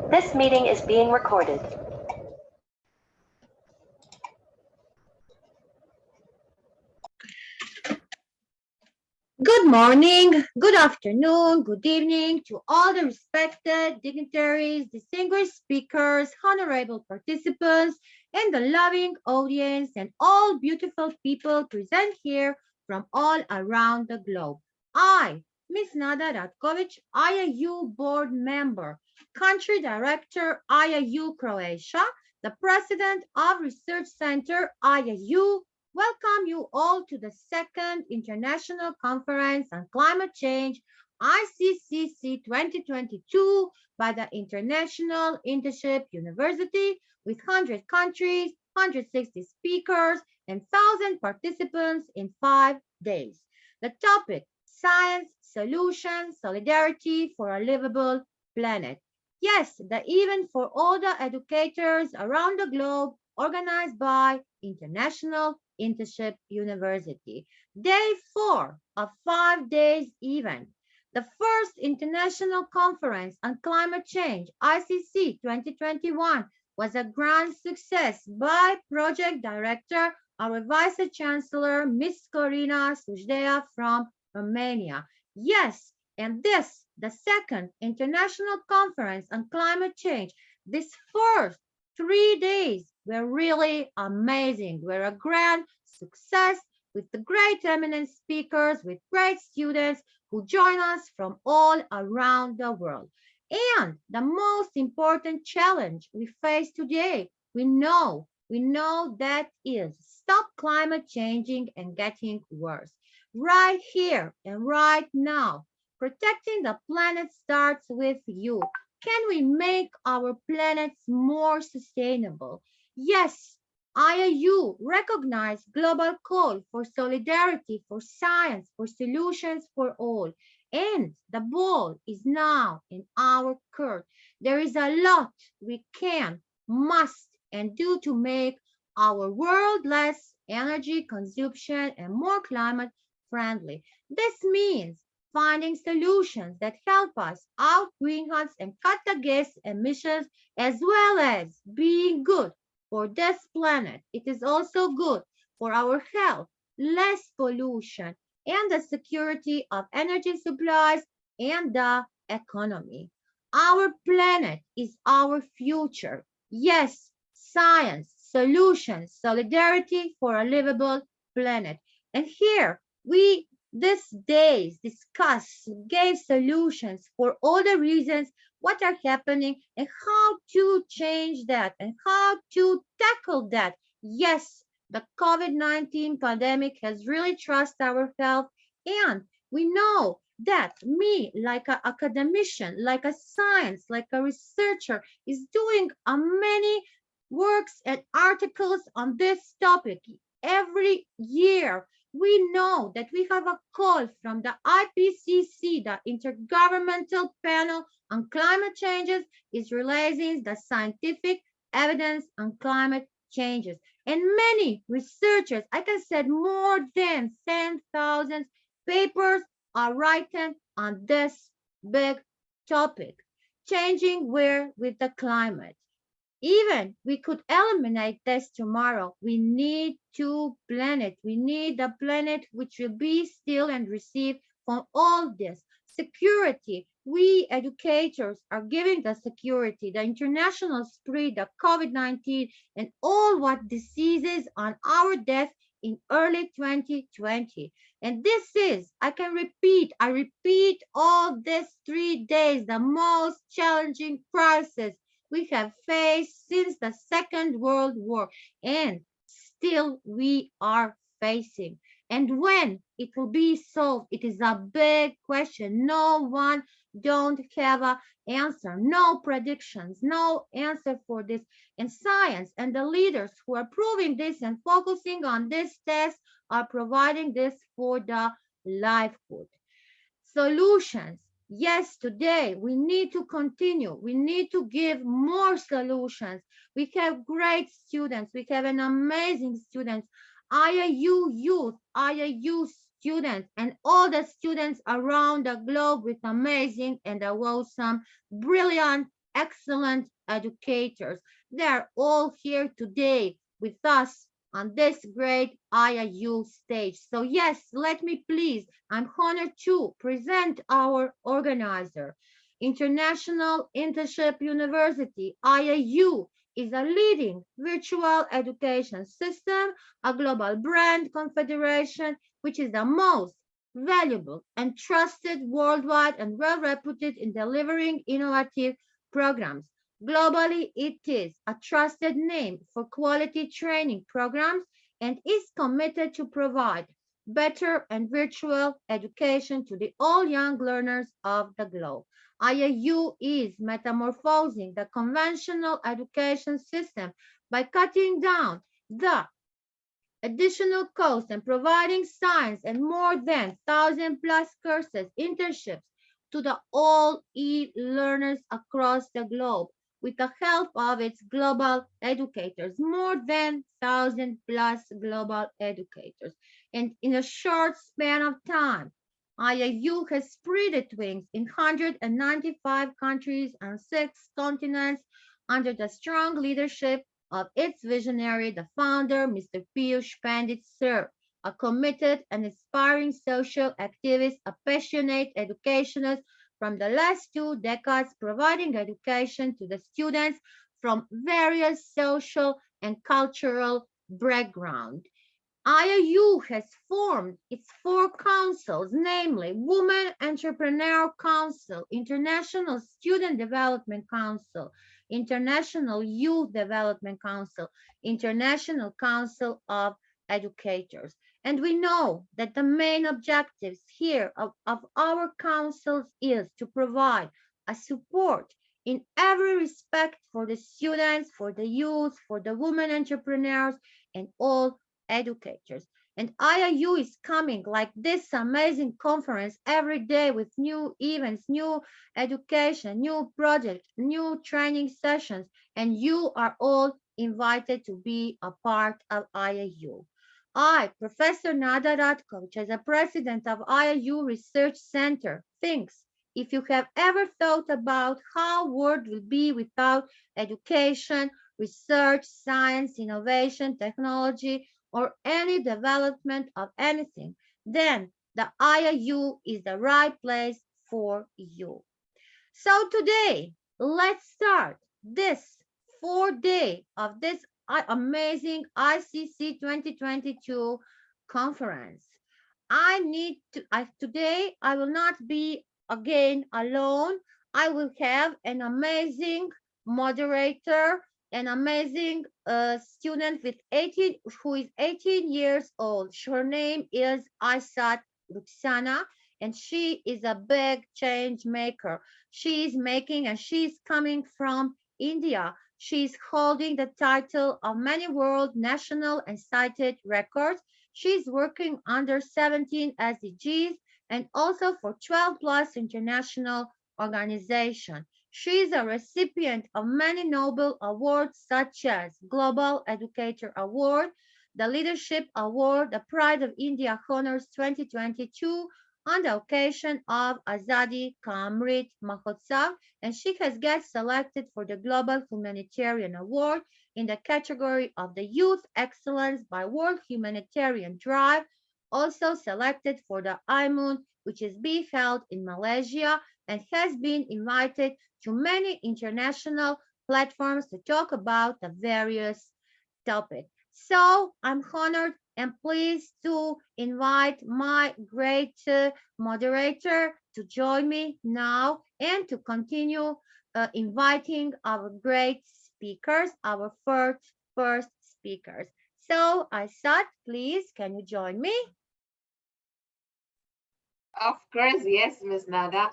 This meeting is being recorded. Good morning, good afternoon, good evening to all the respected dignitaries, distinguished speakers, honorable participants, and the loving audience, and all beautiful people present here from all around the globe. I, Ms. Nada Ratkovic, IIU board member, country director, IIU Croatia, the president of Research Center, IIU, welcome you all to the second International Conference on Climate Change, ICCC 2022 by the International Internship University with 100 countries, 160 speakers, and 1,000 participants in 5 days. The topic, Science, Solutions, Solidarity for a Livable Planet. Yes, the event for all the educators around the globe organized by International Internship University. Day 4 of 5 days event. The first International Conference on Climate Change, ICC 2021, was a grand success by Project Director, our Vice Chancellor, Ms. Corina Sujdea from Romania. Yes, and this, the second International Conference on Climate Change, this first 3 days were really amazing. We're a grand success with the great eminent speakers, with great students who join us from all around the world. And the most important challenge we face today, we know that is stop climate changing and getting worse. Right here and right now, protecting the planet starts with you. Can we make our planets more sustainable? Yes, IIU recognize global call for solidarity, for science, for solutions for all. And the ball is now in our court. There is a lot we can, must, and do to make our world less energy consumption and more climate friendly. This means finding solutions that help us out greenhouse and cut the gas emissions, as well as being good for this planet. It is also good for our health, less pollution, and the security of energy supplies and the economy. Our planet is our future. Yes, science, solutions, solidarity for a livable planet. And here we these days discuss, gave solutions for all the reasons what are happening and how to change that and how to tackle that. Yes, the COVID-19 pandemic has really trust our health, and we know that me, like an academician, like a science, like a researcher, is doing many works and articles on this topic every year. We know that we have a call from the IPCC, the Intergovernmental Panel on Climate Changes, is releasing the scientific evidence on climate changes. And many researchers, I can say more than 10,000 papers are written on this big topic, changing where with the climate. Even we could eliminate this tomorrow. We need to planet. We need a planet which will be still and receive from all this. Security. We educators are giving the security, the international spread, the COVID-19, and all what diseases on our death in early 2020. And this is, I repeat all these 3 days, the most challenging crisis we have faced since the Second World War, and still we are facing. And when it will be solved, it is a big question. No one don't have an answer, no predictions, no answer for this. And science and the leaders who are proving this and focusing on this test are providing this for the livelihood. Solutions. Yes, today we need to continue. We need to give more solutions. We have great students. We have an amazing students. IIU youth, IIU students, and all the students around the globe with amazing and awesome, brilliant excellent educators. They are all here today with us on this great IIU stage. So yes, let me please, I'm honored to present our organizer. International Internship University, IIU, is a leading virtual education system, a global brand confederation, which is the most valuable and trusted worldwide and well reputed in delivering innovative programs. Globally, it is a trusted name for quality training programs and is committed to provide better and virtual education to the all young learners of the globe. IIU is metamorphosing the conventional education system by cutting down the additional costs and providing science and more than 1,000 plus courses, internships to the all e-learners across the globe with the help of its global educators, more than 1,000 plus global educators. And in a short span of time, IIU has spread its wings in 195 countries and 6 continents under the strong leadership of its visionary, the founder, Mr. Piyush Pandit Sir, a committed and inspiring social activist, a passionate educationist from the last 2 decades, providing education to the students from various social and cultural backgrounds. IIU has formed its 4 councils, namely Women Entrepreneur Council, International Student Development Council, International Youth Development Council, International Council of Educators. And we know that the main objectives here of our councils is to provide a support in every respect for the students, for the youth, for the women entrepreneurs, and all educators. And IIU is coming like this amazing conference every day with new events, new education, new projects, new training sessions, and you are all invited to be a part of IIU. I, Professor Nada Ratkovic, as a president of IIU Research Center, thinks if you have ever thought about how world will be without education, research, science, innovation, technology, or any development of anything, then the IIU is the right place for you. So today, let's start this 4th day of this amazing ICC 2022 conference. Today, I will not be again alone. I will have an amazing moderator, an amazing student with 18, who is 18 years old. Her name is Aysat Ruxana, and she is a big change maker. She is making, and she's coming from India. She's holding the title of many world, national, and cited records. She's working under 17 SDGs and also for 12 plus international organizations. She is a recipient of many Nobel awards such as Global Educator Award, the Leadership Award, the Pride of India Honors 2022 on the occasion of Azadi Ka Amrit Mahotsav, and she has got selected for the Global Humanitarian Award in the category of the Youth Excellence by World Humanitarian Drive, also selected for the IMUN, which is being held in Malaysia, and has been invited to many international platforms to talk about the various topics. So I'm honored and pleased to invite my great moderator to join me now and to continue inviting our great speakers, our first speakers. So Aysat, please, can you join me? Of course, yes, Ms. Nada.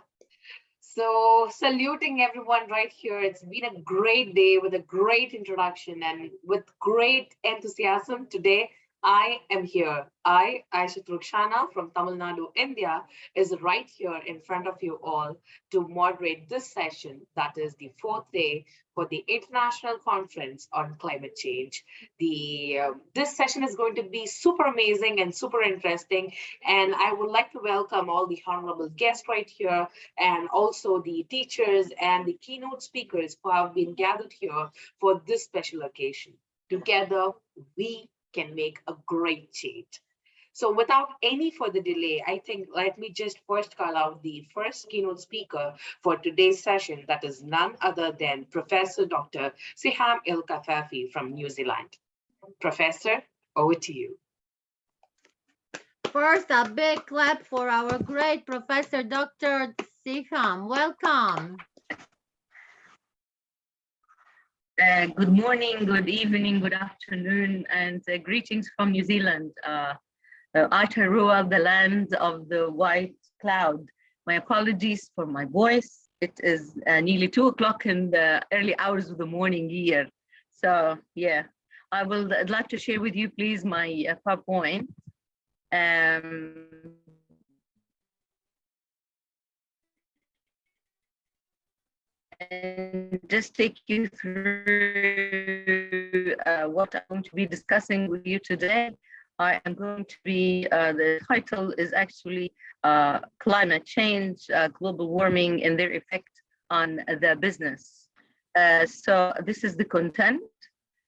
So saluting everyone right here. It's been a great day with a great introduction and with great enthusiasm today. I am here. I, Aisha Rukshana from Tamil Nadu, India, is right here in front of you all to moderate this session, that is the fourth day for the International Conference on Climate Change. This session is going to be super amazing and super interesting, and I would like to welcome all the honorable guests right here, and also the teachers and the keynote speakers who have been gathered here for this special occasion. Together, we can make a great change. So without any further delay, I think let me just first call out the first keynote speaker for today's session, that is none other than Professor Dr. Siham El-Kafafi from New Zealand. Professor, over to you. First, a big clap for our great Professor Dr. Siham. Welcome. Good morning, good evening, good afternoon, and greetings from New Zealand. Aotearoa, the land of the white cloud. My apologies for my voice. It is nearly 2 o'clock in the early hours of the morning here. So yeah, I'd like to share with you, please, my PowerPoint. And just take you through what I'm going to be discussing with you today. I am going to be, the title is actually Climate Change, Global Warming and Their Effect on the Business. So this is the content.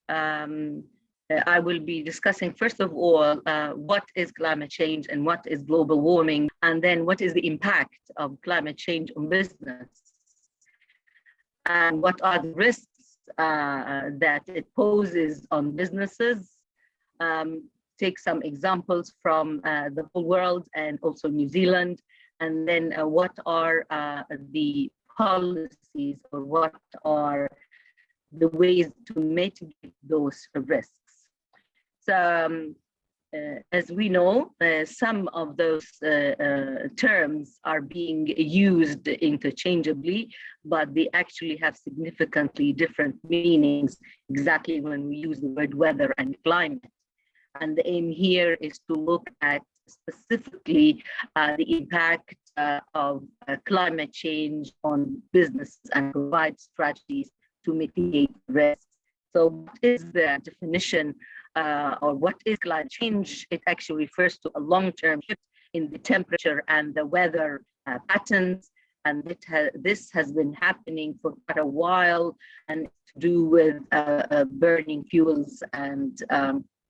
I will be discussing, first of all, what is climate change and what is global warming, and then what is the impact of climate change on business, and what are the risks that it poses on businesses. Take some examples from the whole world and also New Zealand, and then what are the policies, or what are the ways to mitigate those risks. So as we know, some of those terms are being used interchangeably, but they actually have significantly different meanings exactly when we use the word weather and climate. And the aim here is to look at specifically the impact of climate change on business and provide strategies to mitigate risks. So what is the definition or what is climate change? It actually refers to a long-term shift in the temperature and the weather patterns. And this has been happening for quite a while, and it's to do with burning fuels and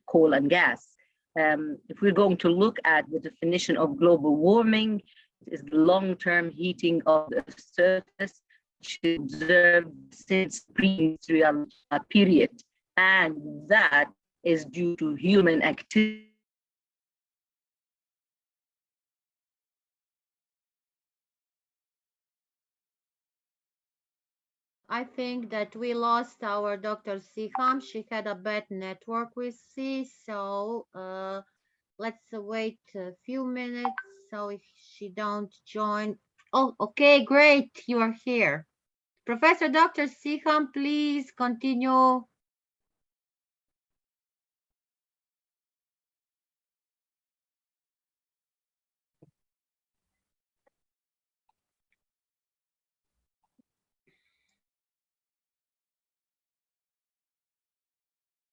coal and gas. If we're going to look at the definition of global warming, it is the long-term heating of the surface, which is observed since pre-industrial period, and that is due to human activity. I think that we lost our Dr. Siham. She had a bad network with C, so let's wait a few minutes so if she don't join. Oh, okay, great, you are here. Professor Dr. Siham, please continue.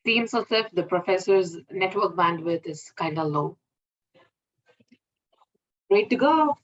Seems as if the professor's network bandwidth is kind of low. Great to go.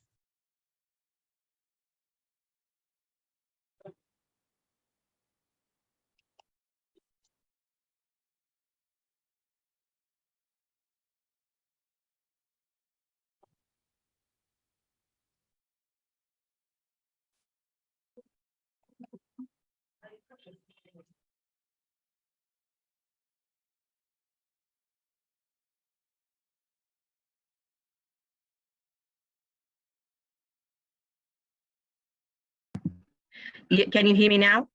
Can you hear me now?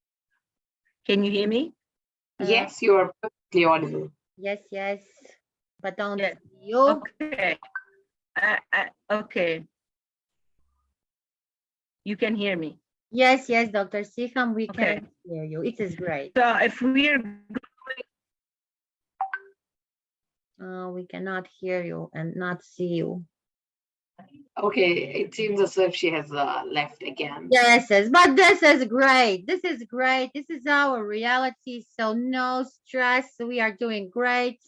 Can you hear me? Yes, you are perfectly audible. Yes, yes, but don't Yeah. see you. Okay. Okay. You can hear me. Yes, yes, Dr. Siham, we Okay. can hear you. It is great. So if we're We cannot hear you and not see you. Okay, it seems as if she has left again. Yes, yes, but this is great. This is great. This is our reality. So no stress. We are doing great.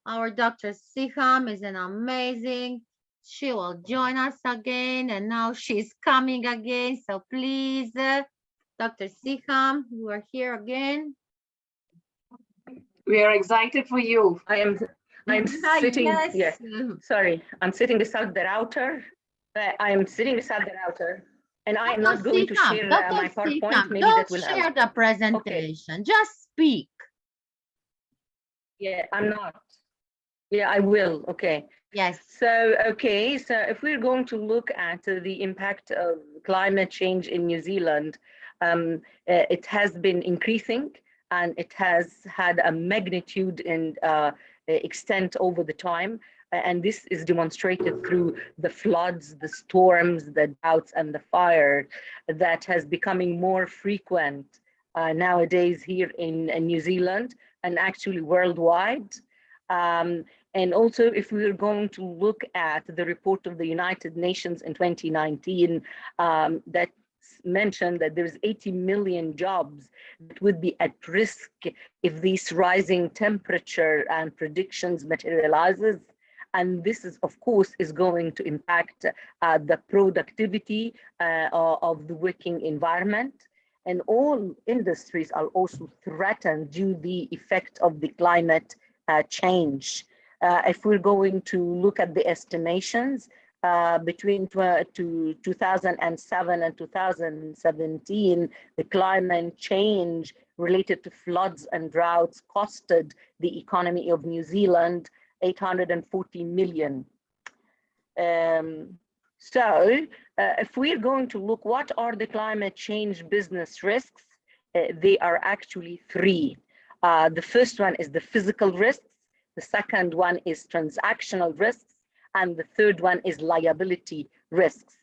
Our Dr. Siham is an amazing. She will join us again, and now she's coming again. So please, Dr. Siham, you are here again. We are excited for you. I'm sitting, Yes. yeah, sorry, I'm sitting beside the router. I'm sitting beside the router, and I'm Dr. not going to Siham, share Dr. my PowerPoint. Siham, Maybe don't that will share help. the presentation. Just speak. Yeah, I'm not. Yeah, I will. Okay. Yes. So, okay, so if we're going to look at the impact of climate change in New Zealand, it has been increasing and it has had a magnitude and extent over the time. And this is demonstrated through the floods, the storms, the droughts, and the fire that has becoming more frequent nowadays here in New Zealand and actually worldwide. And also, if we are going to look at the report of the United Nations in 2019, that mentioned that there's 80 million jobs that would be at risk if this rising temperature and predictions materializes. And this is, of course, is going to impact the productivity of the working environment. And all industries are also threatened due to the effect of the climate change. If we're going to look at the estimations, between 2007 and 2017, the climate change related to floods and droughts costed the economy of New Zealand 840 million. If we're going to look, what are the climate change business risks? They are actually three. The first one is the physical risks. The second one is transactional risks. And the third one is liability risks.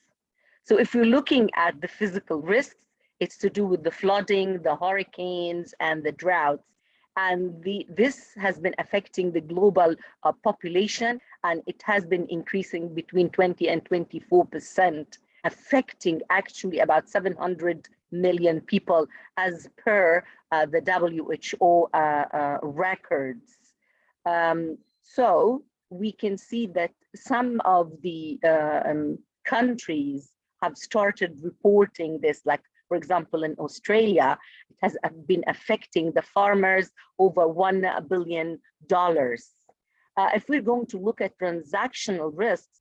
So if you're looking at the physical risks, it's to do with the flooding, the hurricanes, and the droughts. And this has been affecting the global population, and it has been increasing between 20 and 24%, affecting actually about 700 million people as per the WHO records. So we can see that some of the countries have started reporting this, like, for example, in Australia, it has been affecting the farmers over $1 billion. If we're going to look at transactional risks,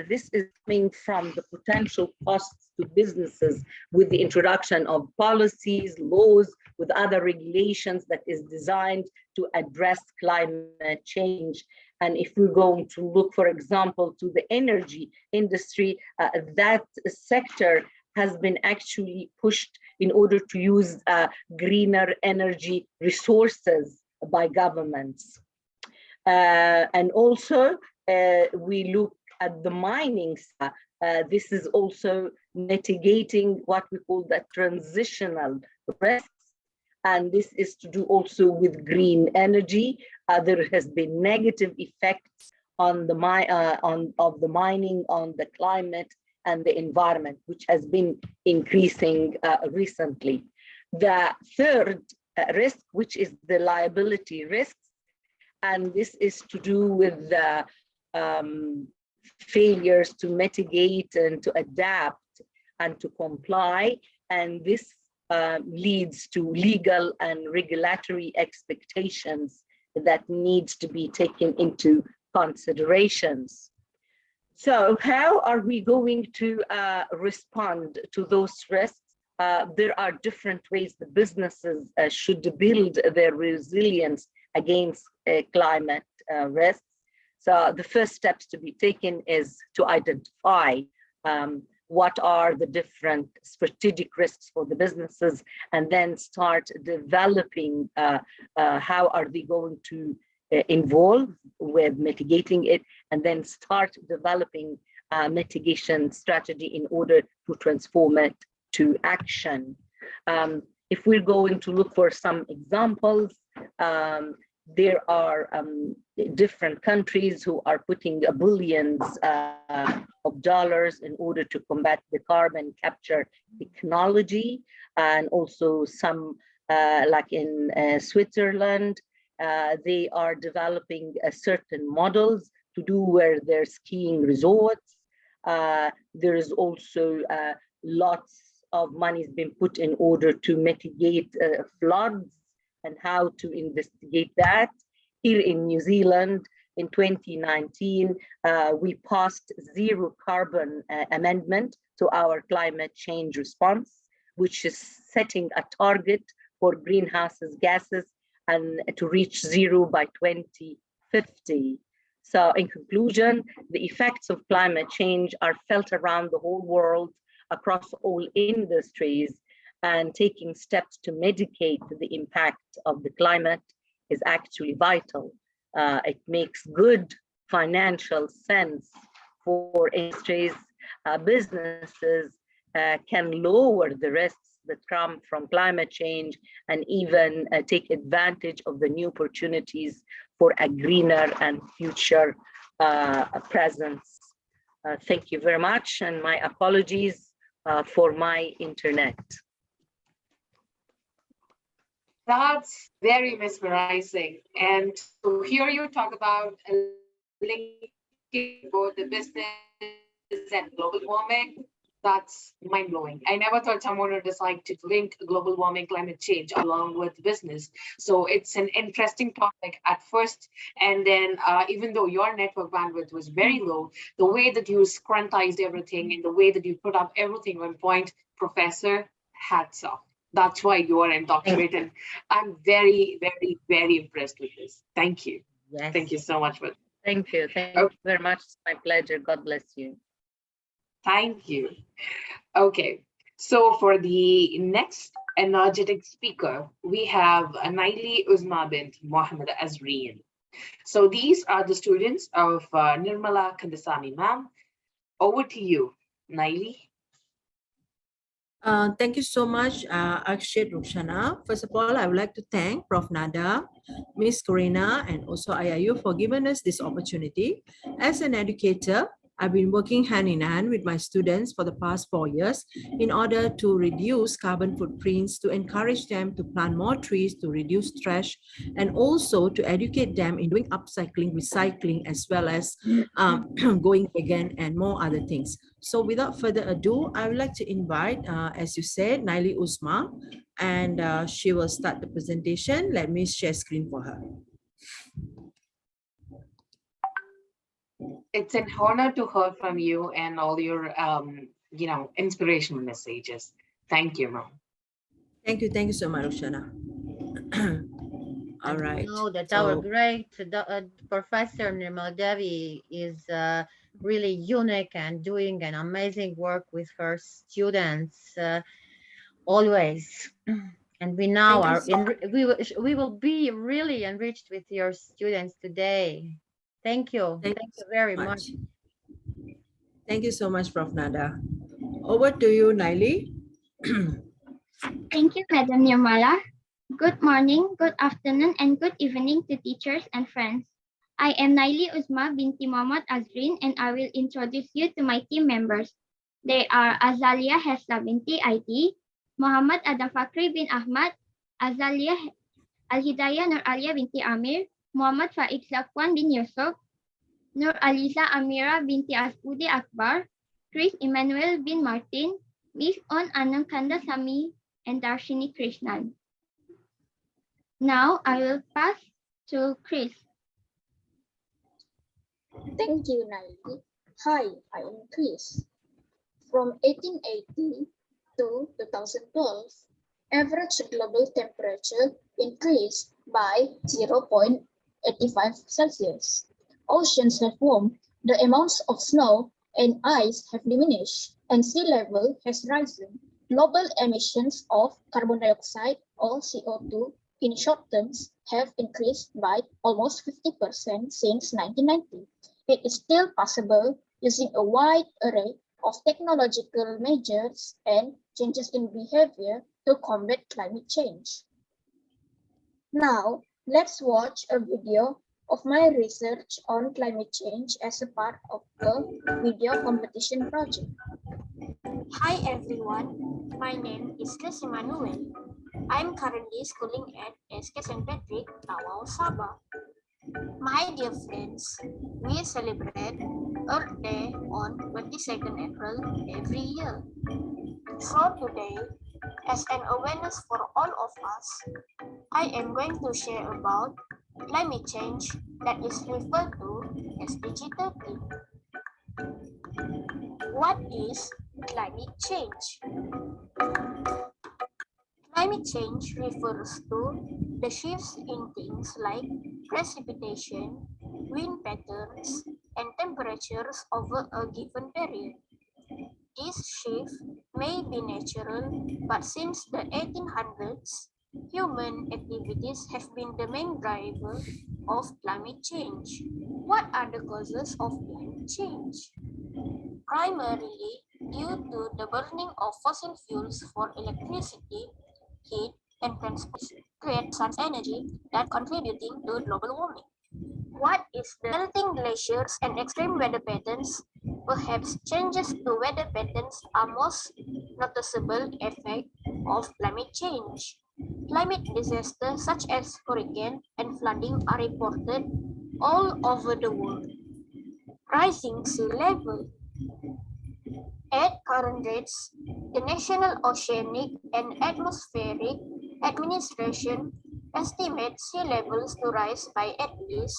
this is coming from the potential costs to businesses with the introduction of policies, laws, with other regulations that is designed to address climate change. And if we're going to look, for example, to the energy industry, that sector has been actually pushed in order to use greener energy resources by governments. And also, we look at the mining. This is also mitigating what we call the transitional risks. And this is to do also with green energy. There has been negative effects on the mining, on the climate and the environment, which has been increasing recently. The third risk, which is the liability risks, and this is to do with the failures to mitigate and to adapt and to comply, and this leads to legal and regulatory expectations that needs to be taken into considerations. So how are we going to respond to those risks? There are different ways the businesses should build their resilience against climate risks. So the first steps to be taken is to identify what are the different strategic risks for the businesses, and then start developing how are they going to involve with mitigating it, and then start developing a mitigation strategy in order to transform it to action. If we're going to look for some examples, there are different countries who are putting billions of dollars in order to combat the carbon capture technology, and also some like in Switzerland, they are developing certain models to do where there's skiing resorts. There is also lots of money has been put in order to mitigate floods and how to investigate that. Here in New Zealand, in 2019, we passed zero carbon amendment to our climate change response, which is setting a target for greenhouse gases and to reach zero by 2050. So in conclusion, the effects of climate change are felt around the whole world across all industries, and taking steps to mitigate the impact of the climate is actually vital. It makes good financial sense for industries. Businesses can lower the risks that come from climate change and even take advantage of the new opportunities for a greener and future presence. Thank you very much, and my apologies for my internet. That's very mesmerizing. And to hear you talk about linking both the business and global warming, that's mind-blowing. I never thought someone would decide to link global warming, climate change along with business. So it's an interesting topic at first. And then even though your network bandwidth was very low, the way that you scrutinized everything and the way that you put up everything on point, Professor, hats off. That's why you are indoctrinated. I'm very, very, very impressed with this. Thank you. Yes. Thank you so much. Thank you. Thank you very much. It's my pleasure. God bless you. Thank you. Okay, so for the next energetic speaker, we have Naili Uzma bint Mohammed Azreen. So these are the students of Nirmala Kandasamy, ma'am. Over to you, Naili. Thank you so much, Akshay Rukshana. First of all, I would like to thank Prof. Nada, Ms. Corina, and also IIU for giving us this opportunity. As an educator, I've been working hand in hand with my students for the past 4 years in order to reduce carbon footprints, to encourage them to plant more trees, to reduce trash, and also to educate them in doing upcycling, recycling, as well as going again and more other things. So without further ado, I would like to invite, as you said, Naili Uzma, and she will start the presentation. Let me share screen for her. It's an honor to hear from you and all your, inspirational messages. Thank you, ma'am. Thank you so much, Rushana. All right. We know that our great Professor Nirmal Devi is really unique and doing an amazing work with her students always. And we now are we will be really enriched with your students today. Thank you. Thank you very much. Thank you so much, Prof. Nada. Over to you, Naili. Thank you, Madam Nirmala. Good morning, good afternoon, and good evening to teachers and friends. I am Naili Uzma binti Mohammed Azreen, and I will introduce you to my team members. They are Azalia Hesla binti IT, Muhammad Adam Fakri bin Ahmad, Azalia Al-Hidayah Nur Alia binti Amir, Muhammad Faik Zakwan bin Yusuf, Nur Aliza Amira binti Asbudi Akbar, Chris Emmanuel bin Martin, Miss On Anand Kandasamy, and Darshini Krishnan. Now I will pass to Chris. Thank you, Naili. Hi, I am Chris. From 1880 to 2012, average global temperature increased by 0.85 Celsius. Oceans have warmed, the amounts of snow and ice have diminished, and sea level has risen. Global emissions of carbon dioxide or CO2 in short terms have increased by almost 50% since 1990. It is still possible using a wide array of technological measures and changes in behavior to combat climate change. Now, Let's watch a video of my research on climate change as a part of a video competition project. Hi everyone, my name is Chris Emmanuel. I'm currently schooling at SK St. Patrick, Tawau, Sabah. My dear friends, we celebrate Earth Day on 22nd April every year. So today, as an awareness for all of us, I am going to share about climate change that is referred to as SDG 13. What is climate change? Climate change refers to the shifts in things like precipitation, wind patterns, and temperatures over a given period. This shift may be natural, but since the 1800s, human activities have been the main driver of climate change. What are the causes of climate change? Primarily due to the burning of fossil fuels for electricity, heat, and transportation create such energy that contributing to global warming. What is the melting glaciers and extreme weather patterns? Perhaps changes to weather patterns are most noticeable effect of climate change. Climate disasters such as hurricane and flooding are reported all over the world. Rising sea level. At current rates, the National Oceanic and Atmospheric Administration estimates sea levels to rise by at least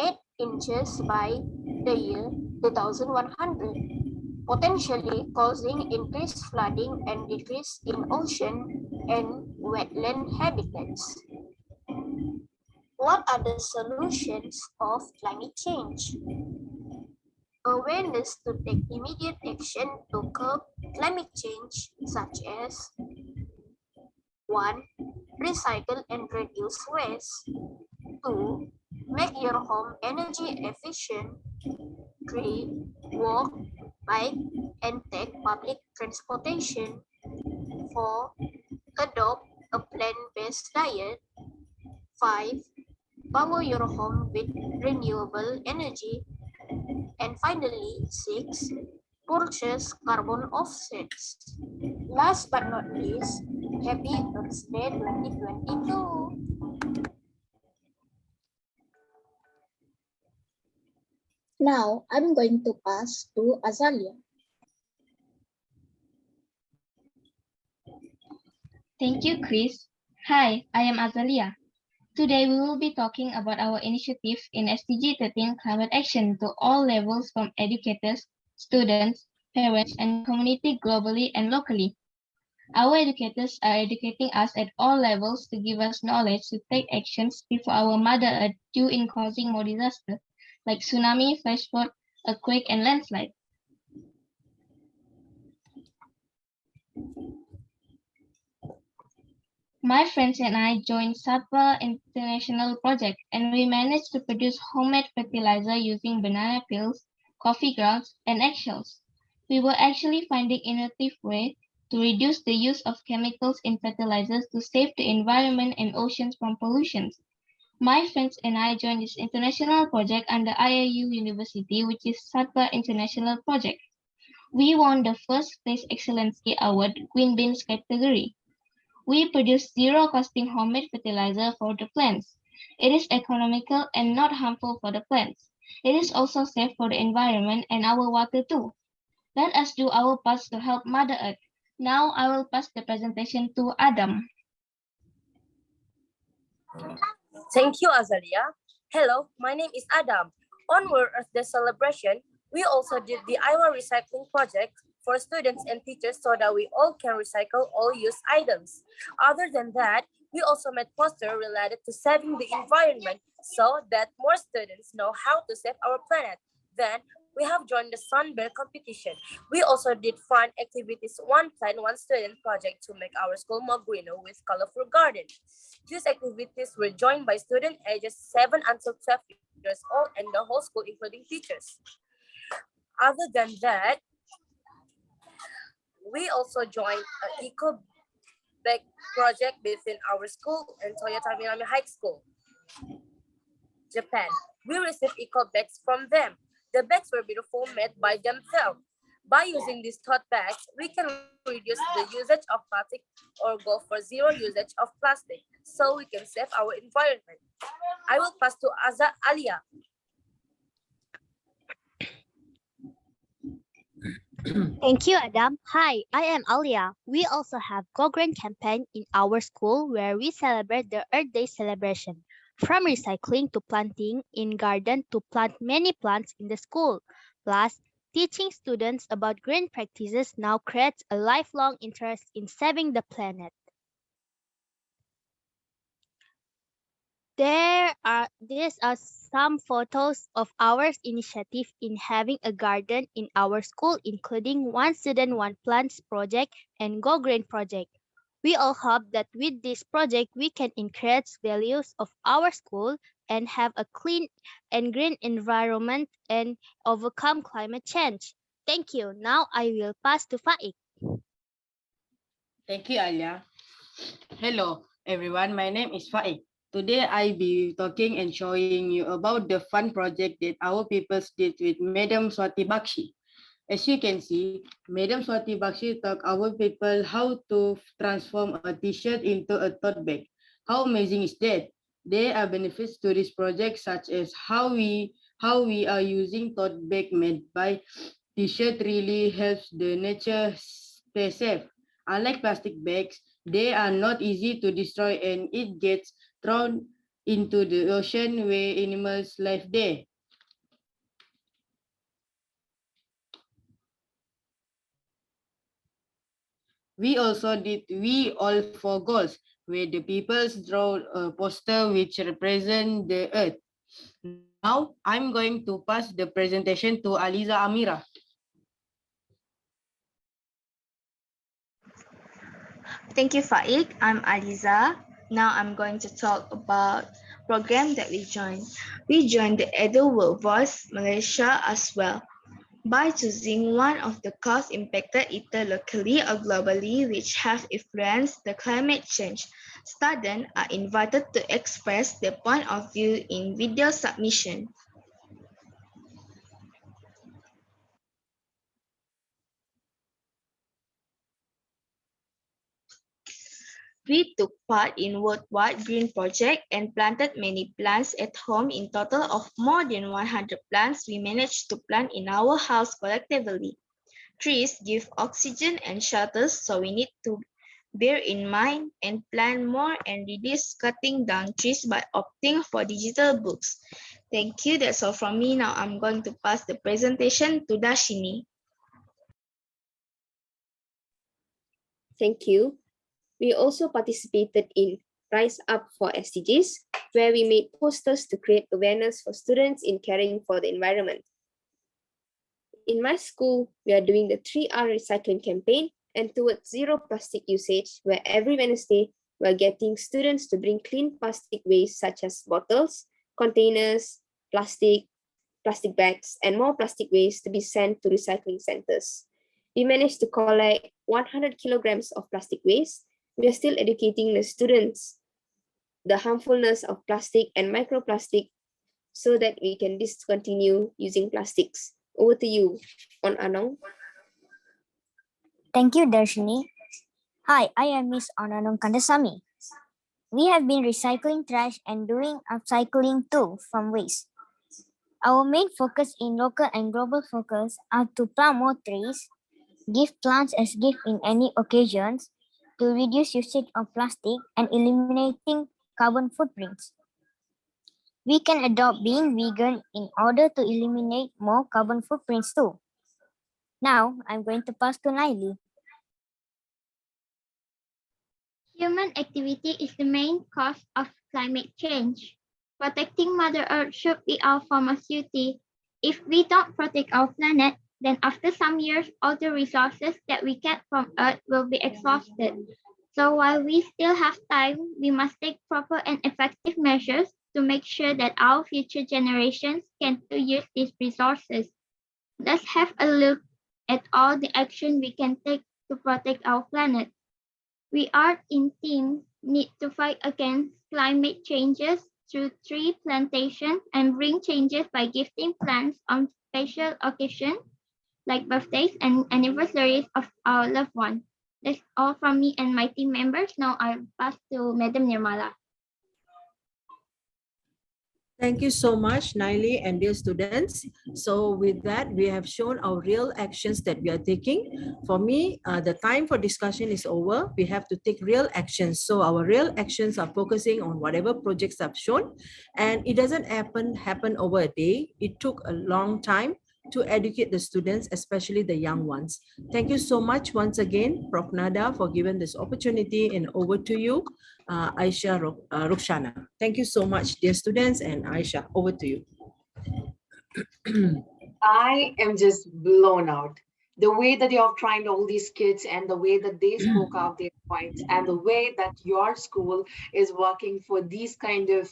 8 inches by the year 2100, potentially causing increased flooding and decrease in ocean and wetland habitats. What are the solutions of climate change? Awareness to take immediate action to curb climate change, such as 1. Recycle and reduce waste. 2. Make your home energy efficient. 3. Walk, bike, and take public transportation. 4. Adopt a plant-based diet. 5. Power your home with renewable energy. And finally, 6. Purchase carbon offsets. Last but not least, Happy Earth Day 2022. Now, I'm going to pass to Azalia. Thank you, Chris. Hi, I am Azalia. Today, we will be talking about our initiative in SDG 13 climate action to all levels from educators, students, parents, and community globally and locally. Our educators are educating us at all levels to give us knowledge to take actions before our Mother Earth due in causing more disasters like tsunami, flash flood, earthquake, and landslide. My friends and I joined Satwa International Project, and we managed to produce homemade fertilizer using banana peels, coffee grounds, and eggshells. We were actually finding innovative ways to reduce the use of chemicals in fertilizers to save the environment and oceans from pollution. My friends and I joined this international project under IIU University, which is Satwa International Project. We won the first place Excellency Award Green Beans category. We produce zero costing homemade fertilizer for the plants. It is economical and not harmful for the plants. It is also safe for the environment and our water too. Let us do our part to help Mother Earth. Now I will pass the presentation to Adam. Thank you, Azalia. Hello, my name is Adam. On World Earth Day celebration, we also did the Iowa recycling project for students and teachers so that we all can recycle all used items. Other than that, we also made posters related to saving the environment so that more students know how to save our planet. Then, we have joined the Sun Bear competition. We also did fun activities, one plant, one student project to make our school more greener with colorful garden. These activities were joined by students ages 7 until 12 years old and the whole school, including teachers. Other than that, we also joined an eco bag project between our school and Toyota Minami High School. Japan. We received eco bags from them. The bags were beautiful, made by themselves. By using these tote bags, we can reduce the usage of plastic or go for zero usage of plastic, so we can save our environment. I will pass to Alia. Thank you, Adam. Hi, I am Alia. We also have Go Green campaign in our school where we celebrate the Earth Day celebration. From recycling to planting in garden to plant many plants in the school. Plus, teaching students about green practices now creates a lifelong interest in saving the planet. These are some photos of our initiative in having a garden in our school, including One Student One Plants project and Go Green project. We all hope that with this project we can encourage values of our school and have a clean and green environment and overcome climate change. Thank you. Now I will pass to Faik. Thank you, Alia. Hello, everyone. My name is Faik. Today, I'll be talking and showing you about the fun project that our people did with Madam Swati Bakshi. As you can see, Madam Swati Bakshi taught our people how to transform a t-shirt into a tote bag. How amazing is that? There are benefits to this project such as how we are using tote bag made by t-shirt really helps the nature stay safe. Unlike plastic bags, they are not easy to destroy and it gets thrown into the ocean where animals live there. We also did We All for Goals, where the peoples draw a poster which represent the earth. Now, I'm going to pass the presentation to Aliza Amira. Thank you, Faik. I'm Aliza. Now I'm going to talk about program that we joined. We joined the Edu World Voice Malaysia as well by choosing one of the cause impacted either locally or globally which have influenced the climate change. Students are invited to express their point of view in video submission. We took part in worldwide green project and planted many plants at home. In total of more than 100 plants we managed to plant in our house collectively. Trees give oxygen and shelter, so we need to bear in mind and plant more and reduce cutting down trees by opting for digital books. Thank you. That's all from me. Now I'm going to pass the presentation to Dashini. Thank you. We also participated in Rise Up for SDGs, where we made posters to create awareness for students in caring for the environment. In my school, we are doing the 3R recycling campaign and towards zero plastic usage, where every Wednesday we are getting students to bring clean plastic waste such as bottles, containers, plastic bags, and more plastic waste to be sent to recycling centers. We managed to collect 100 kilograms of plastic waste. We are still educating the students the harmfulness of plastic and microplastic so that we can discontinue using plastics. Over to you, On Anong. Thank you, Darshini. Hi, I am Miss Ananong Kandasamy. We have been recycling trash and doing upcycling too from waste. Our main focus in local and global focus are to plant more trees, give plants as gift in any occasions, to reduce usage of plastic and eliminating carbon footprints. We can adopt being vegan in order to eliminate more carbon footprints too. Now, I'm going to pass to Naili. Human activity is the main cause of climate change. Protecting Mother Earth should be our foremost duty. If we don't protect our planet, then after some years, all the resources that we get from Earth will be exhausted. So while we still have time, we must take proper and effective measures to make sure that our future generations can still use these resources. Let's have a look at all the action we can take to protect our planet. We are in teams need to fight against climate changes through tree plantation and bring changes by gifting plants on special occasions like birthdays and anniversaries of our loved ones. That's all from me and my team members. Now I'll pass to Madam Nirmala. Thank you so much, Naili and dear students. So with that, we have shown our real actions that we are taking. For me, the time for discussion is over. We have to take real actions. So our real actions are focusing on whatever projects I've shown. And it doesn't happen over a day. It took a long time to educate the students, especially the young ones. Thank you so much once again, Prof. Nada, for giving this opportunity, and over to you, Aisha Rukhsana. Thank you so much, dear students, and Aisha, over to you. I am just blown out. The way that you've trained all these kids and the way that they spoke out their points and the way that your school is working for these kind of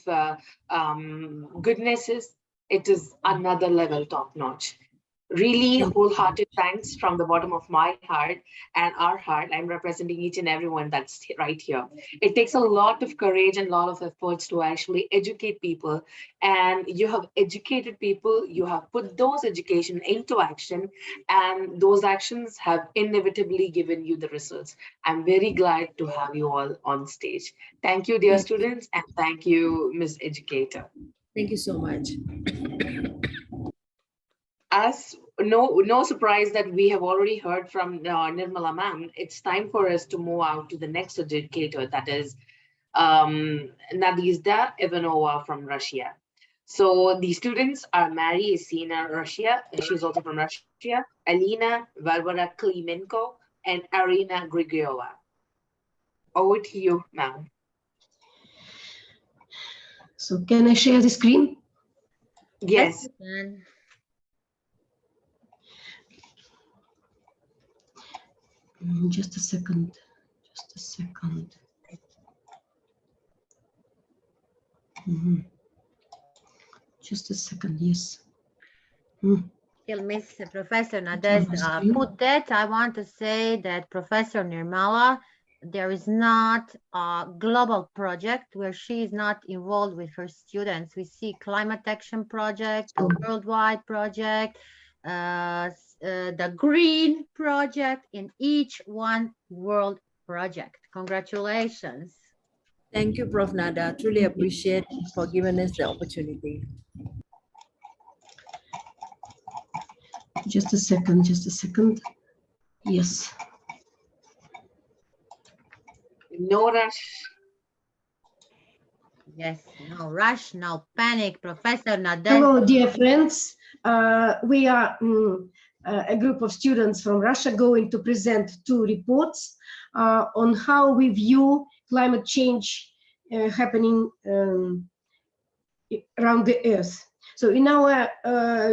goodnesses, it is another level top notch. Really wholehearted thanks from the bottom of my heart and our heart. I'm representing each and everyone that's right here. It takes a lot of courage and a lot of efforts to actually educate people. And you have educated people, you have put those education into action, and those actions have inevitably given you the results. I'm very glad to have you all on stage. Thank you, dear students, and thank you, Ms. Educator. Thank you so much. As no surprise that we have already heard from Nirmala ma'am, it's time for us to move out to the next educator, that is Nadizhda Ivanova from Russia. So the students are Mary Isina Russia, she's also from Russia, Alina Varvara Klimenko, and Arina Grigorieva. Over to you, ma'am. So can I share the screen? Yes. Just a second. Just a second, yes. Till Miss Professor Nades put that, I want to say that Professor Nirmala, there is not a global project where she is not involved with her students. We see climate action project, a worldwide project, the green project, in each one world project. Congratulations. Thank you, Prof. Nada. Truly appreciate for giving us the opportunity. Just a second. Yes. No rush. Yes, no rush, no panic. Professor Nades. Hello, dear friends. We are a group of students from Russia going to present 2 reports on how we view climate change happening around the Earth. So in our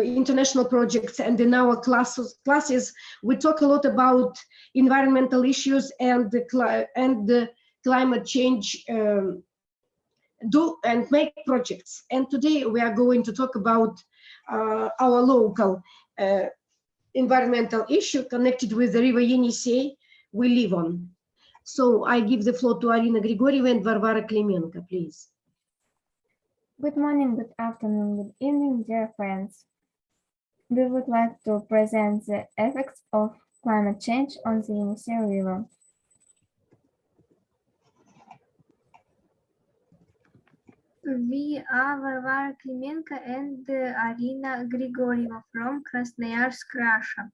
international projects and in our classes, we talk a lot about environmental issues and the climate change and make projects. And today we are going to talk about our local environmental issue connected with the river Yenisei we live on. So I give the floor to Arina Grigorieva and Varvara Klimenko, please. Good morning, good afternoon, good evening, dear friends. We would like to present the effects of climate change on the Yenisei River. We are Varvara Klimenko and Arina Grigorieva from Krasnoyarsk, Russia.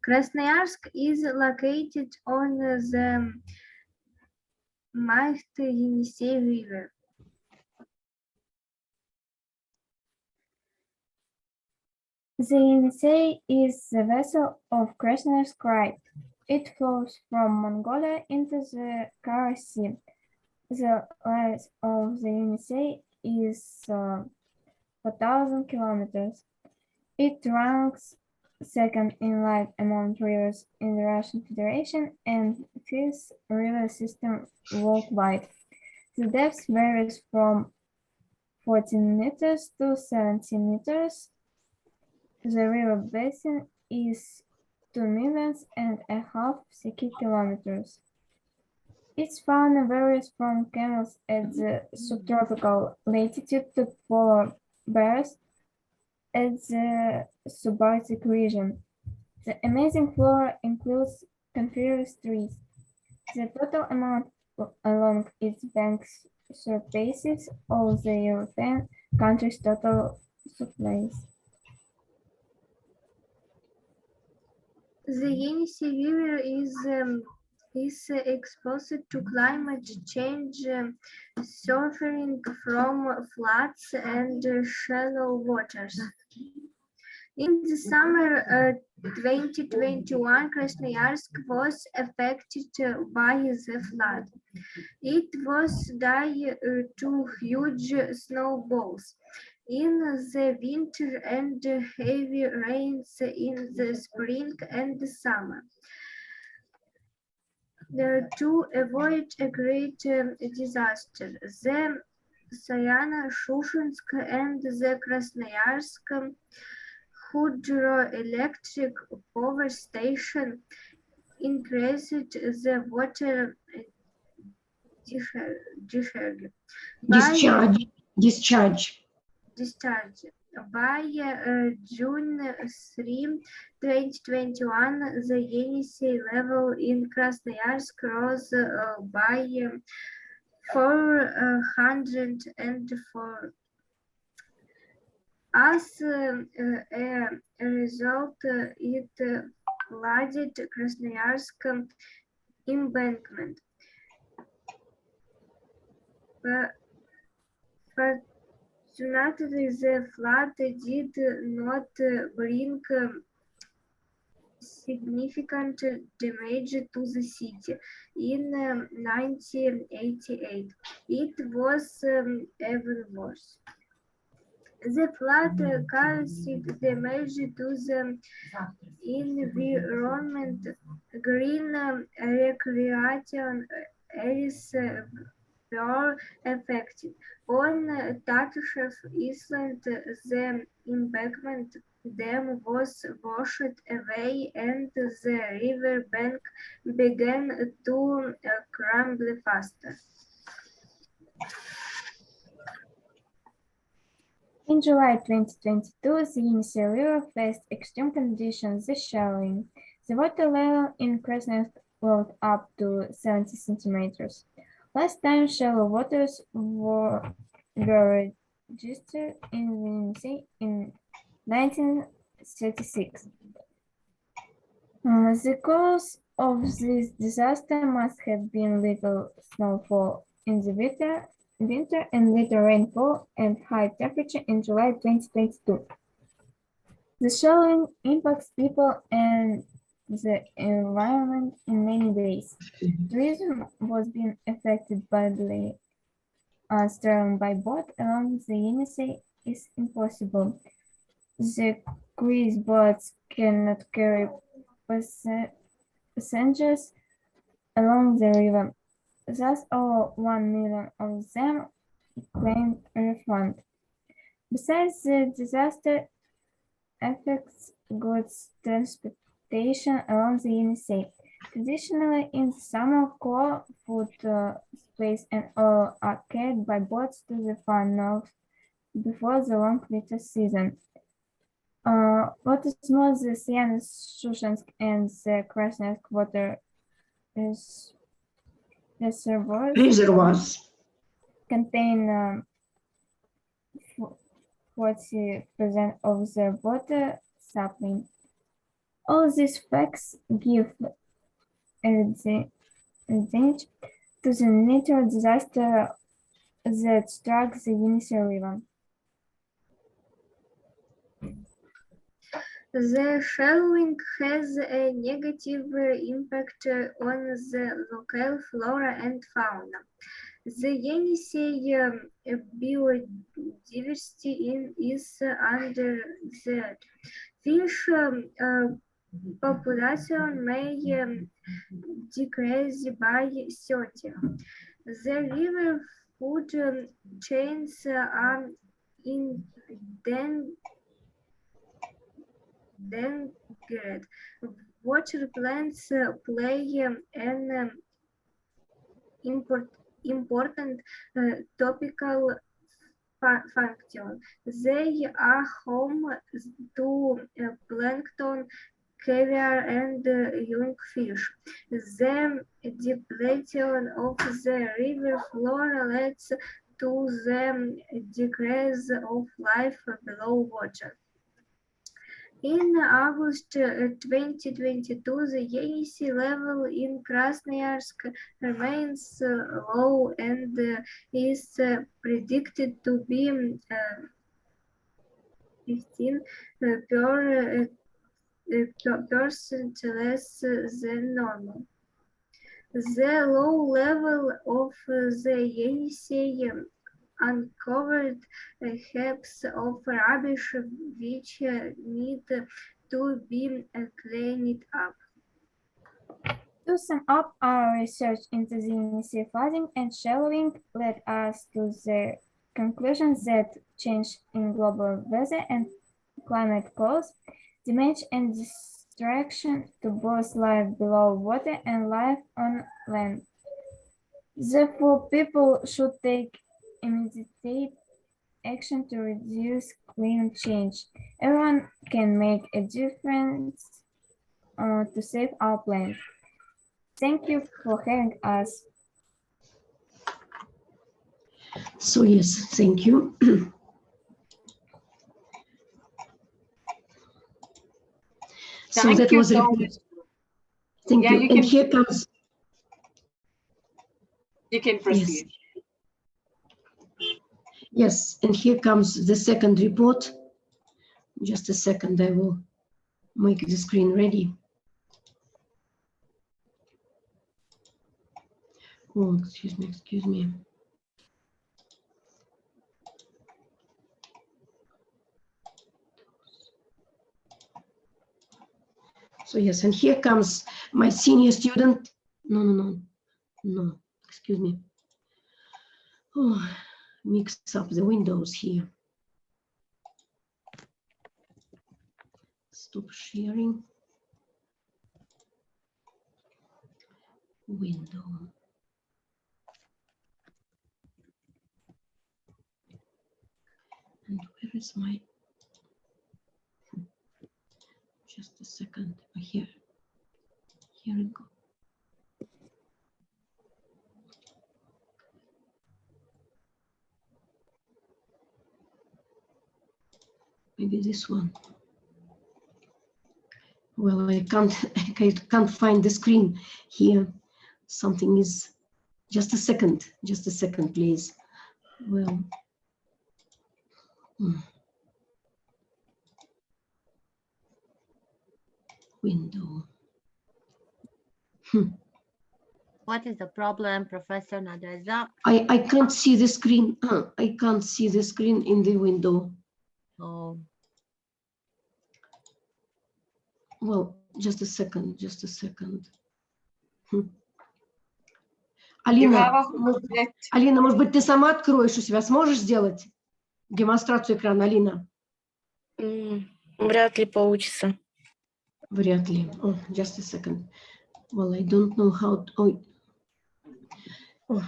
Krasnoyarsk is located on the mighty Yenisei River. The Yenisei is the vessel of Krasnoyarsk River. It flows from Mongolia into the Kara Sea. The length of the Yenisei is 4,000 kilometers. It ranks second in length among rivers in the Russian Federation and fifth river system worldwide. The depth varies from 14 meters to 17 meters. The river basin is 2.5 million square kilometers. Its fauna varies from camels at the subtropical latitude to polar bears at the subarctic region. The amazing flora includes coniferous trees. The total amount along its banks surpasses all the European countries' total supplies. The Yenisei River is exposed to climate change, suffering from floods and shallow waters. In the summer 2021, Krasnoyarsk was affected by the flood. It was due to huge snowballs in the winter and heavy rains in the spring and the summer. To avoid a great disaster, the Sayano-Shushensk and the Krasnoyarsk hydroelectric power station increased the water Discharge. By June 3, 2021, the Yenisei level in Krasnoyarsk rose by 404. As a result, it flooded Krasnoyarsk embankment. Fortunately, the flood did not bring significant damage to the city. In 1988, it was even worse. The flood caused damage to the environment. Green recreation areas were affected. On Tatushev Island, the embankment dam was washed away and the river bank began to crumble faster. In July 2022, the Yenisei River faced extreme conditions, the shallow. The water level in Krasnoyarsk rose up to 70 centimeters. Last time shallow waters were registered in the Yenisei in 1936. The cause of this disaster must have been little snowfall in the winter and little rainfall and high temperature in July 2022. The showing impacts people and the environment in many ways. Tourism was being affected badly. Traveling by boat along the Yenisei is impossible. The cruise boats cannot carry passengers along the river. Thus, over 1 million of them claimed a refund. Besides, the disaster affects goods transportation along the Yenisei. Traditionally, in summer, coal, food supplies, and oil are carried by boats to the far north before the long winter season. What is more, the Sayano-Shushensk and the Krasnoyarsk water reservoirs contain 40% of the water supply. All these facts give advantage to the natural disaster that struck the Yenisei River. The shallowing has a negative impact on the local flora and fauna. The Yenisei biodiversity is under threat. Fish population may decrease by 30. The river food chains are endangered. Water plants play an important topical function. They are home to plankton, caviar, and young fish. The depletion of the river floor leads to the decrease of life below water. In August 2022, the Yenisei level in Krasnoyarsk remains low and is predicted to be 15% less than normal. The low level of the Yenisei uncovered heaps of rubbish which need to be cleaned up. To sum up, our research into the Yenisei flooding and shallowing led us to the conclusion that change in global weather and climate cause damage and destruction to both life below water and life on land. Therefore, people should take immediate action to reduce climate change. Everyone can make a difference to save our planet. Thank you for having us. So yes, thank you. So Thank that you was a so report. much. Thank Yeah, you. you And can, here comes, you can yes, proceed. yes, and here comes the second report. Just a second, I will make the screen ready. Oh, excuse me, excuse me. So yes, and here comes my senior student. No, excuse me. Oh, mix up the windows here. Stop sharing. Window. And where is my, just a second, here we go. Maybe this one. Well, I can't find the screen here. Something is, just a second, please. Well, window. What is the problem, Professor Nadeza? I can't see the screen. I can't see the screen in the window. Oh, Well, just a second. Алина, Алина, может быть, ты сама откроешь у себя? Сможешь сделать демонстрацию экрана, Алина? Вряд ли получится. Вряд ли. Oh, just a second. Well, I don't know how to... Oh.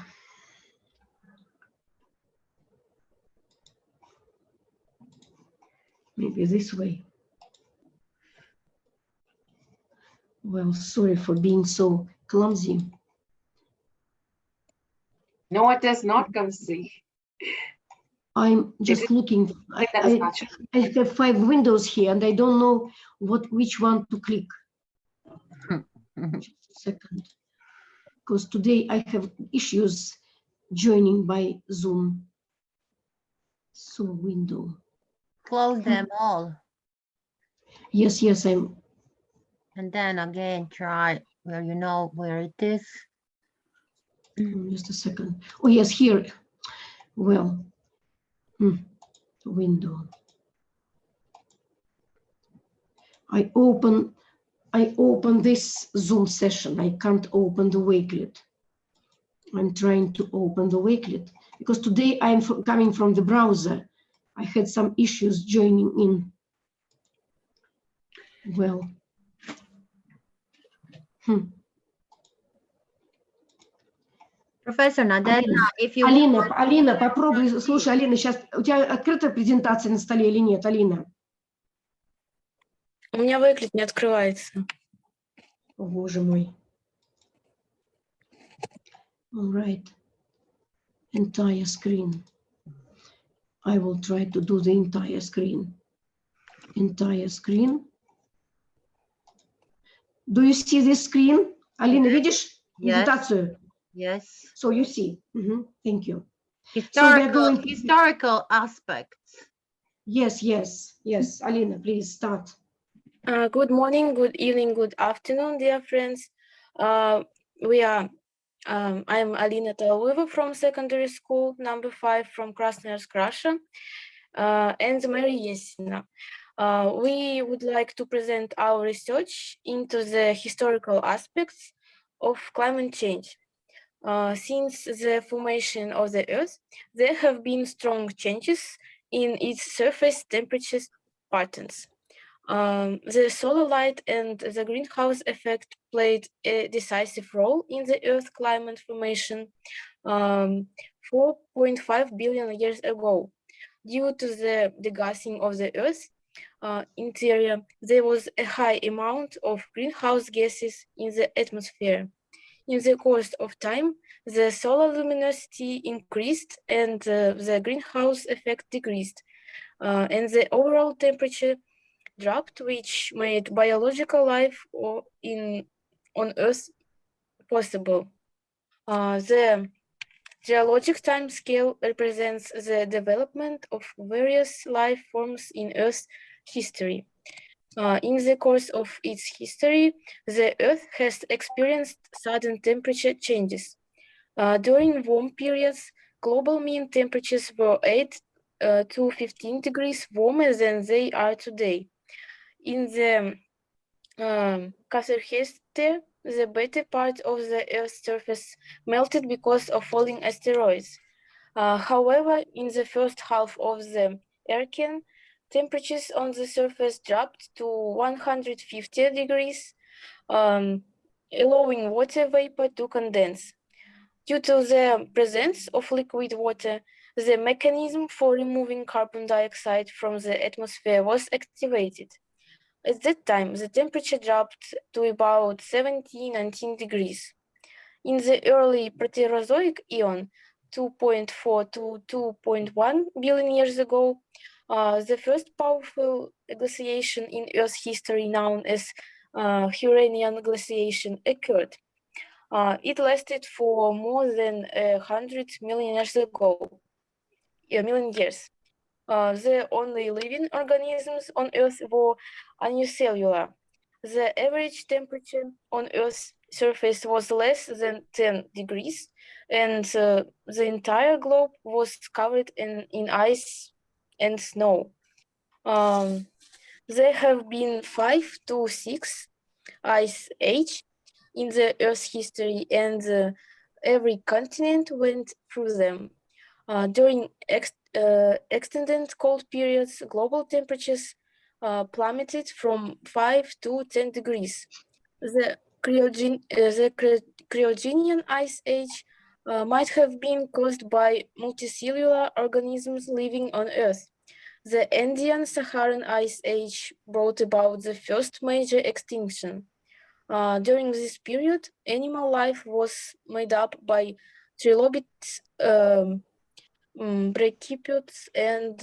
Maybe this way. Well, sorry for being so clumsy. No, it is not clumsy. I'm just looking. I have 5 windows here and I don't know which one to click. Just a second. Because today I have issues joining by Zoom. So window. close them all. Yes, I'm. And then again, try where you know where it is. Just a second. Oh, yes, here. Well, window. I open this Zoom session. I can't open the Wakelet. I'm trying to open the Wakelet because today I'm coming from the browser. I had some issues joining in. Well, Professor Nadella, if you Алина, попробуй, слушай, Алина, сейчас у тебя открыта презентация на столе или нет, Алина? У меня выключ, не открывается. О, боже мой. All right. Entire screen. I will try to do the entire screen. Entire screen. Do you see this screen? Alina, видишь презентацию? Yes. So you see. Thank you. Historical aspects. Yes. Alina, please start. Good morning, good evening, good afternoon, dear friends. I'm Alina Talueva from secondary school number 5 from Krasnoyarsk, Russia, and Mary Yesina. We would like to present our research into the historical aspects of climate change. Since the formation of the Earth, there have been strong changes in its surface temperatures patterns. The solar light and the greenhouse effect played a decisive role in the Earth climate formation 4.5 billion years ago. Due to the degassing of the Earth's interior, there was a high amount of greenhouse gases in the atmosphere. In the course of time, the solar luminosity increased and the greenhouse effect decreased, and the overall temperature dropped, which made biological life on Earth possible. The geologic time scale represents the development of various life forms in Earth's history. In the course of its history, the Earth has experienced sudden temperature changes. During warm periods, global mean temperatures were 8 to 15 degrees warmer than they are today. In the Kasserhester, the better part of the Earth's surface melted because of falling asteroids. However, in the first half of the Archean, temperatures on the surface dropped to 150 degrees, allowing water vapor to condense. Due to the presence of liquid water, the mechanism for removing carbon dioxide from the atmosphere was activated. At that time, the temperature dropped to about 17-19 degrees. In the early Proterozoic Eon, 2.4 to 2.1 billion years ago, the first powerful glaciation in Earth's history, known as Huranian glaciation, occurred. It lasted for more than 100 million years ago. The only living organisms on Earth were unicellular. The average temperature on Earth's surface was less than 10 degrees, and the entire globe was covered in ice and snow. There have been 5 to 6 ice age in the Earth's history, and every continent went through them. During extended cold periods, global temperatures plummeted from 5 to 10 degrees. The Cryogenian Ice Age might have been caused by multicellular organisms living on Earth. The Andean Saharan Ice Age brought about the first major extinction. During this period, animal life was made up by trilobites, brachypods, and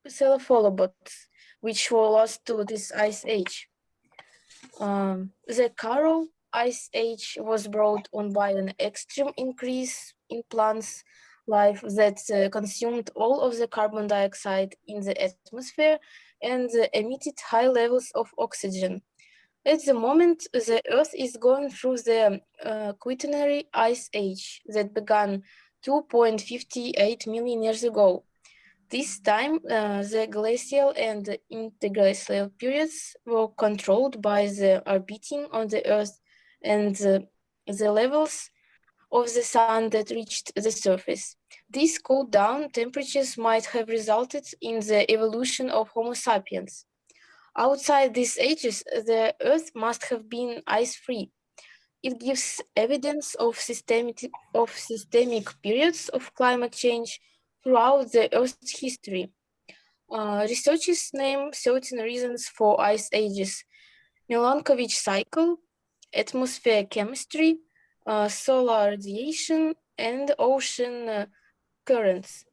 cephalopods, which were lost to this ice age. The Karo Ice Age was brought on by an extreme increase in plants' life that consumed all of the carbon dioxide in the atmosphere and emitted high levels of oxygen. At the moment, the Earth is going through the Quaternary Ice Age that began 2.58 million years ago. This time, the glacial and interglacial periods were controlled by the orbiting on the Earth and the levels of the sun that reached the surface. These cooled down temperatures might have resulted in the evolution of Homo sapiens. Outside these ages, the Earth must have been ice-free. It gives evidence of systemic periods of climate change throughout the Earth's history. Researchers name certain reasons for ice ages: Milankovitch cycle, atmosphere chemistry, solar radiation, and ocean currents.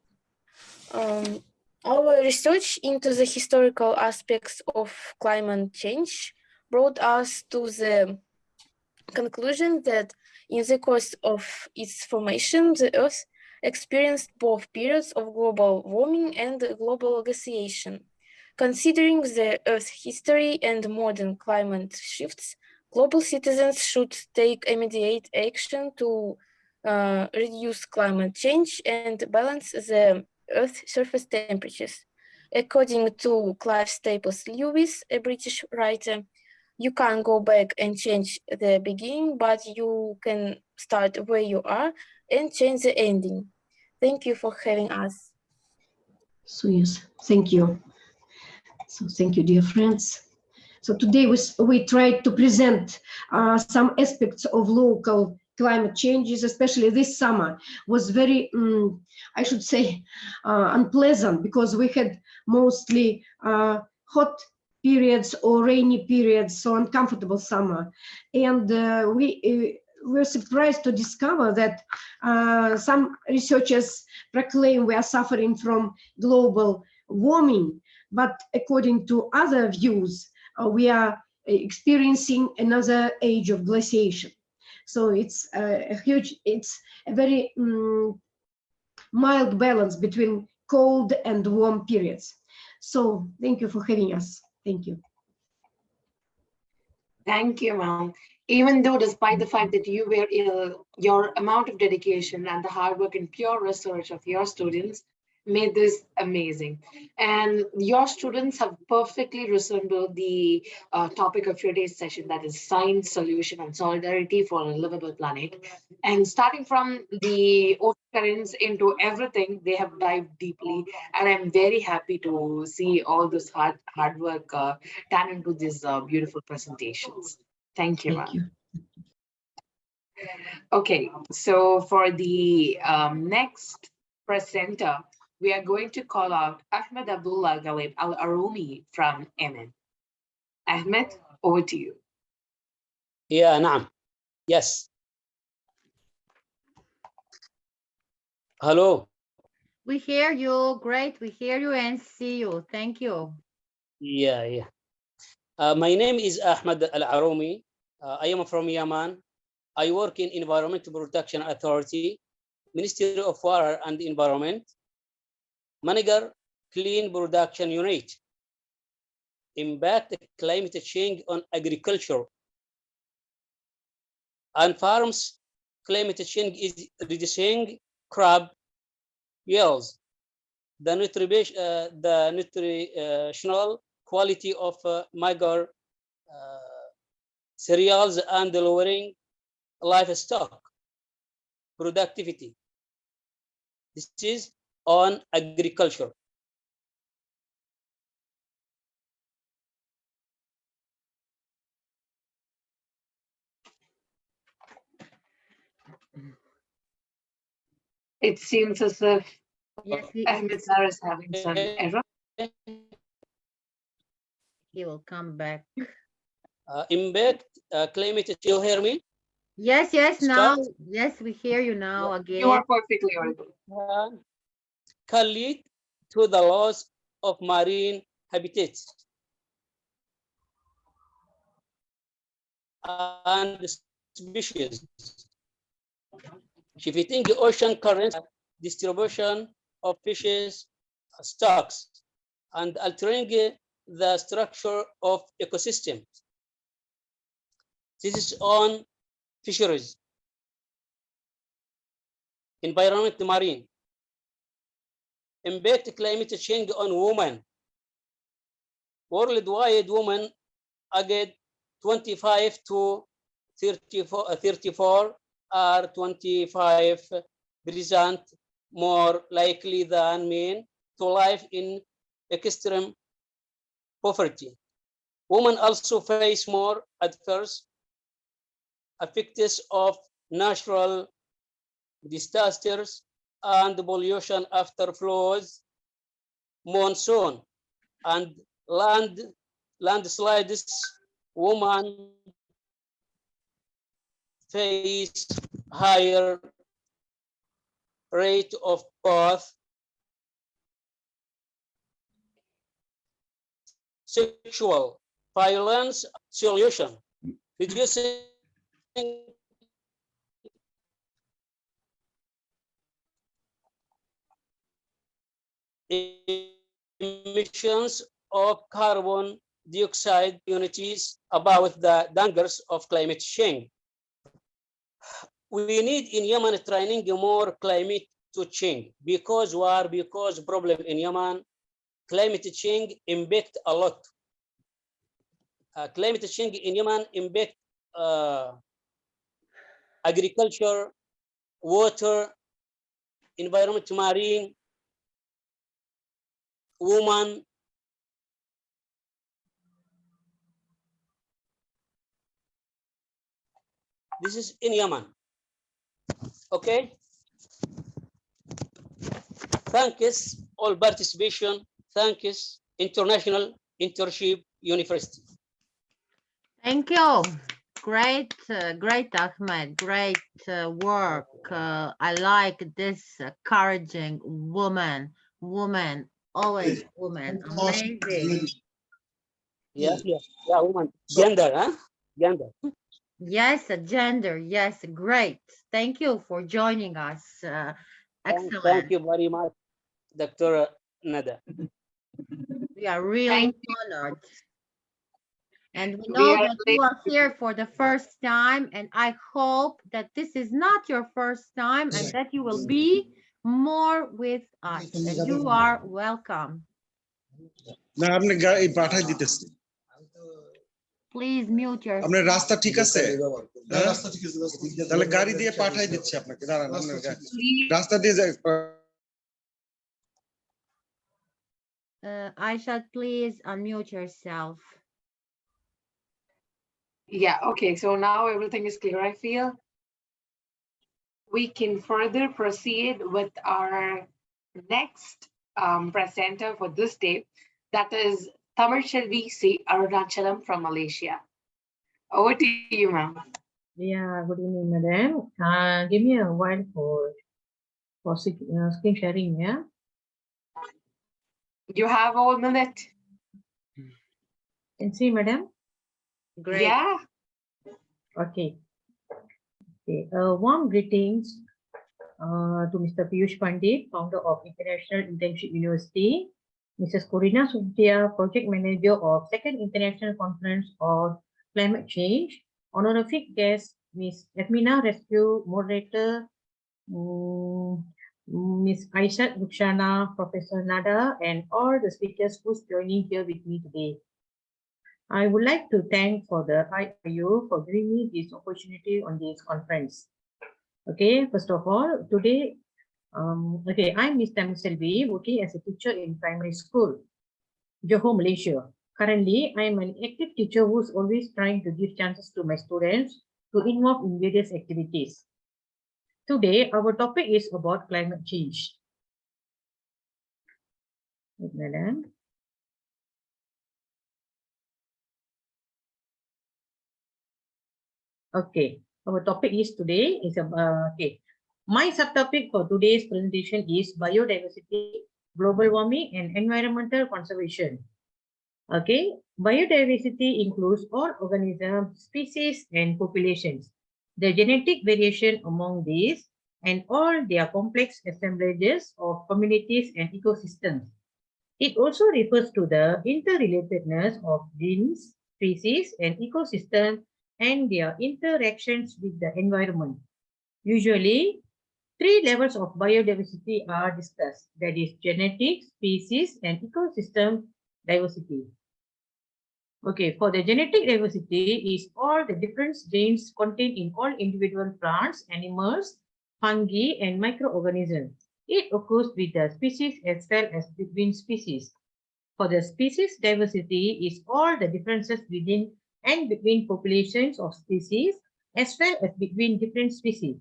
Our research into the historical aspects of climate change brought us to the conclusion that in the course of its formation, the Earth experienced both periods of global warming and global glaciation. Considering the Earth's history and modern climate shifts, global citizens should take immediate action to reduce climate change and balance the Earth's surface temperatures. According to Clive Staples Lewis, a British writer, you can't go back and change the beginning, but you can start where you are and change the ending. Thank you for having us. So yes, thank you. So thank you, dear friends. So today we tried to present some aspects of local climate changes, especially this summer was very, I should say, unpleasant because we had mostly hot periods or rainy periods, so uncomfortable summer. And we were surprised to discover that some researchers proclaim we are suffering from global warming, but according to other views, we are experiencing another age of glaciation. So it's it's a very mild balance between cold and warm periods. So thank you for having us. Thank you. Thank you, ma'am. Even though, despite the fact that you were ill, your amount of dedication and the hard work and pure research of your students made this amazing. And your students have perfectly resembled the topic of your day's session, that is science, solution, and solidarity for a livable planet. And starting from the ocean currents into everything, they have dived deeply. And I'm very happy to see all this hard work turn into these beautiful presentations. Thank you, ma'am. Okay, so for the next presenter, we are going to call out Ahmed Abdullah Galib Al-Arumi from Yemen. Ahmed, over to you. Yeah, نعم. Yes. Hello. We hear you. Great. We hear you and see you. Thank you. Yeah. My name is Ahmed Al-Arumi. I am from Yemen. I work in Environmental Protection Authority, Ministry of Water and Environment, Manager, Clean Production Unit. Impact climate change on agriculture and farms. Climate change is reducing crop yields, the nutritional quality of major cereals, and lowering livestock productivity. This is on agriculture. It seems as if Ahmed Sar is having some error. He will come back. Impact climate. You hear me? Yes. Start. Now, yes, we hear you now again. You are perfectly audible. Can lead to the loss of marine habitats and species, shifting the ocean currents, distribution of fishes stocks, and altering the structure of ecosystems. This is on fisheries, environment, marine. Impact climate change on women. Worldwide, women aged 25 to 34 are 25% more likely than men to live in extreme poverty. Women also face more adverse effects of natural disasters and pollution after floods, monsoon, and landslides. Women face higher rate of both sexual violence. Solution: reducing emissions of carbon dioxide communities about the dangers of climate change. We need in Yemen training more climate to change because problem in Yemen, climate change impact a lot. Climate change in Yemen impact agriculture, water, environment, marine, woman. This is in Yemen. Okay. Thanks all participation. Thanks International Internship University. Thank you. Great, great, Ahmed. Great work. I like this encouraging woman, always woman. Amazing. Yeah, woman. Gender, huh? Gender. Yes, gender. Yes, great. Thank you for joining us. Excellent. Thank you very much, Dr. Nada. We are really honored. And we know that you are here for the first time, and I hope that this is not your first time and that you will be more with us. And you are welcome. Please mute yourself. আপনার রাস্তা ঠিক আছে তাহলে গাড়ি দিয়ে পাঠাই দিচ্ছি আপনাকে দাঁড়ান রাস্তা দিয়ে Aisha, please unmute yourself. Yeah, okay, so now everything is clear, I feel. We can further proceed with our next presenter for this day, that is Tamar Shelvi C. Arunachalam from Malaysia. Over to you, ma'am. Yeah, good evening, madam. Give me a while for screen sharing, yeah? You have 1 minute. Can see, madam? Great. Yeah. Okay. Warm greetings to Mr. Piyush Pandit, founder of International Internship University, Mrs. Corina Subtia, project manager of Second International Conference on Climate Change, honorific guest, Ms. Edmina Rescue, moderator, Ms. Aisha Rukhsana, Professor Nada, and all the speakers who's joining here with me today. I would like to thank for the IIU for giving me this opportunity on this conference. Okay, first of all, today, I'm Ms. Tamil Selvi, working as a teacher in primary school, Johor, Malaysia. Currently, I am an active teacher who's always trying to give chances to my students to involve in various activities. Today, our topic is about climate change. Madam. Okay, our topic is today is my subtopic for today's presentation is biodiversity, global warming, and environmental conservation. Okay, biodiversity includes all organisms, species, and populations, the genetic variation among these, and all their complex assemblages of communities and ecosystems. It also refers to the interrelatedness of genes, species, and ecosystems and their interactions with the environment. Usually, 3 levels of biodiversity are discussed, that is genetic, species, and ecosystem diversity. Okay, for the genetic diversity is all the different genes contained in all individual plants, animals, fungi, and microorganisms. It occurs with the species as well as between species. For the species diversity is all the differences within and between populations of species as well as between different species.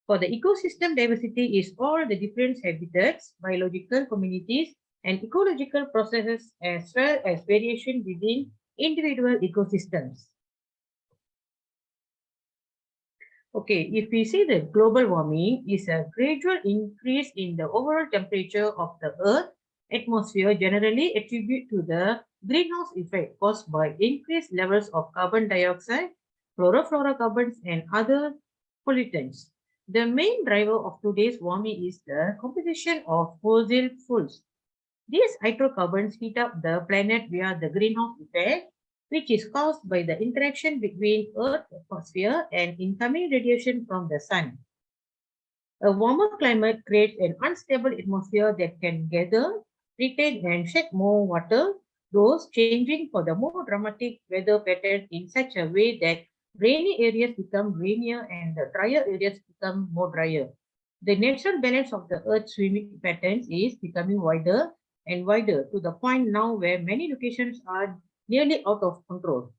For the ecosystem, diversity is all the different habitats, biological communities, and ecological processes, as well as variation within individual ecosystems. Okay, if we see that global warming is a gradual increase in the overall temperature of the Earth atmosphere, generally attributed to the greenhouse effect caused by increased levels of carbon dioxide, chlorofluorocarbons, and other pollutants. The main driver of today's warming is the composition of fossil fuels. These hydrocarbons heat up the planet via the greenhouse effect, which is caused by the interaction between Earth's atmosphere and incoming radiation from the sun. A warmer climate creates an unstable atmosphere that can gather, retain, and shed more water, thus changing for the more dramatic weather pattern in such a way that rainy areas become rainier and the drier areas become more drier. The natural balance of the Earth's swimming patterns is becoming wider and wider to the point now where many locations are nearly out of control.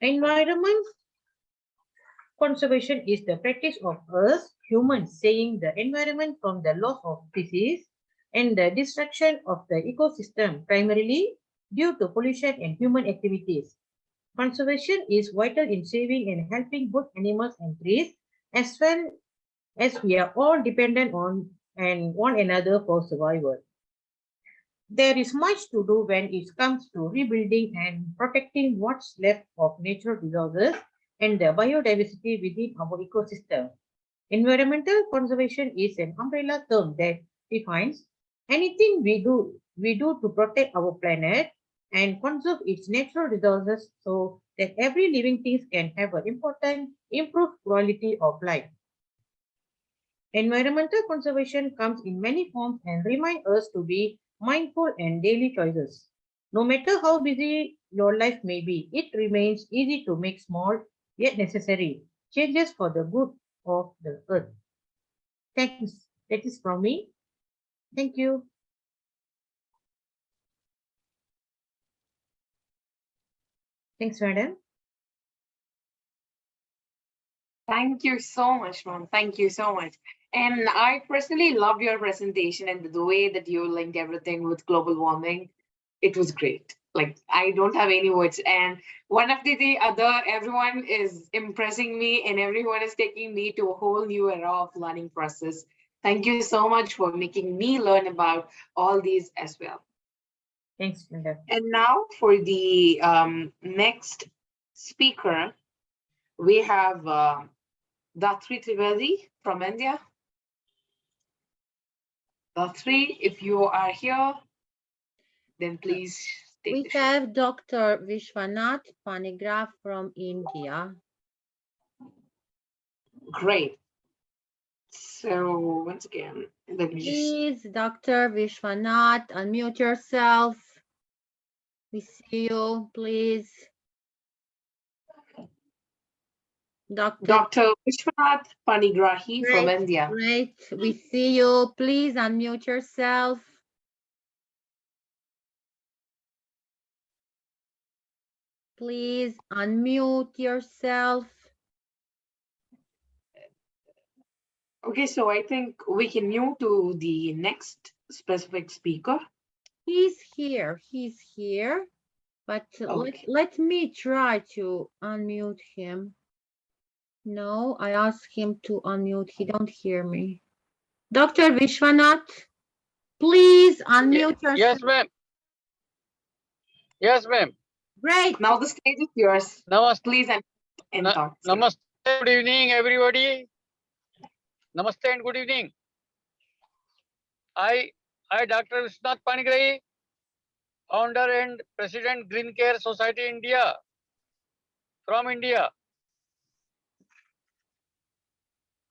Environment conservation is the practice of us humans saving the environment from the loss of species and the destruction of the ecosystem, primarily due to pollution and human activities. Conservation is vital in saving and helping both animals and trees, as well as we are all dependent on and one another for survival. There is much to do when it comes to rebuilding and protecting what's left of natural resources and the biodiversity within our ecosystem. Environmental conservation is an umbrella term that defines anything we do to protect our planet and conserve its natural resources so that every living thing can have an important improved quality of life. Environmental conservation comes in many forms and reminds us to be mindful and daily choices. No matter how busy your life may be, it remains easy to make small yet necessary changes for the good of the earth. Thanks. That is from me. Thank you. Thanks, madam. Thank you so much, ma'am. Thank you so much. And I personally loved your presentation and the way that you linked everything with global warming. It was great. Like, I don't have any words. And one after the other, everyone is impressing me and everyone is taking me to a whole new era of learning process. Thank you so much for making me learn about all these as well. Thanks, madam. And now for the next speaker, we have Datri Trivedi from India. Datri, if you are here, then please take We the show. have Dr. Vishwanath Panigraph from India. Great. So once again, let me just... Please, Dr. Vishwanath, unmute yourself. We see you, please. Dr. Vishwanath Panigrahi from Great, India. great. We see you. Please unmute yourself. Please unmute yourself. Okay, so I think we can move to the next specific speaker. He's here, but Okay. let me try to unmute him. No, I asked him to unmute. He don't hear me. Dr. Vishwanath, please unmute yourself. Yes, ma'am. Yes, ma'am. Great. Now the stage is yours. Namaste. Please and talk. Namaste. Good evening, everybody. Namaste and good evening. I, Dr. Vishwanath Panigrahi, founder and president Green Care Society India, from India.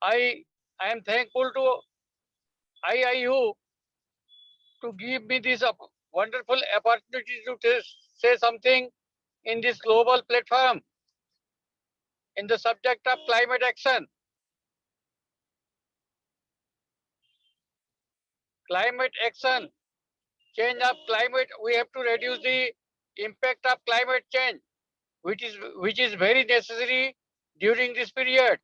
I am thankful to IIU to give me this wonderful opportunity to say something in this global platform in the subject of climate action. Climate action, change of climate, we have to reduce the impact of climate change which is very necessary during this period.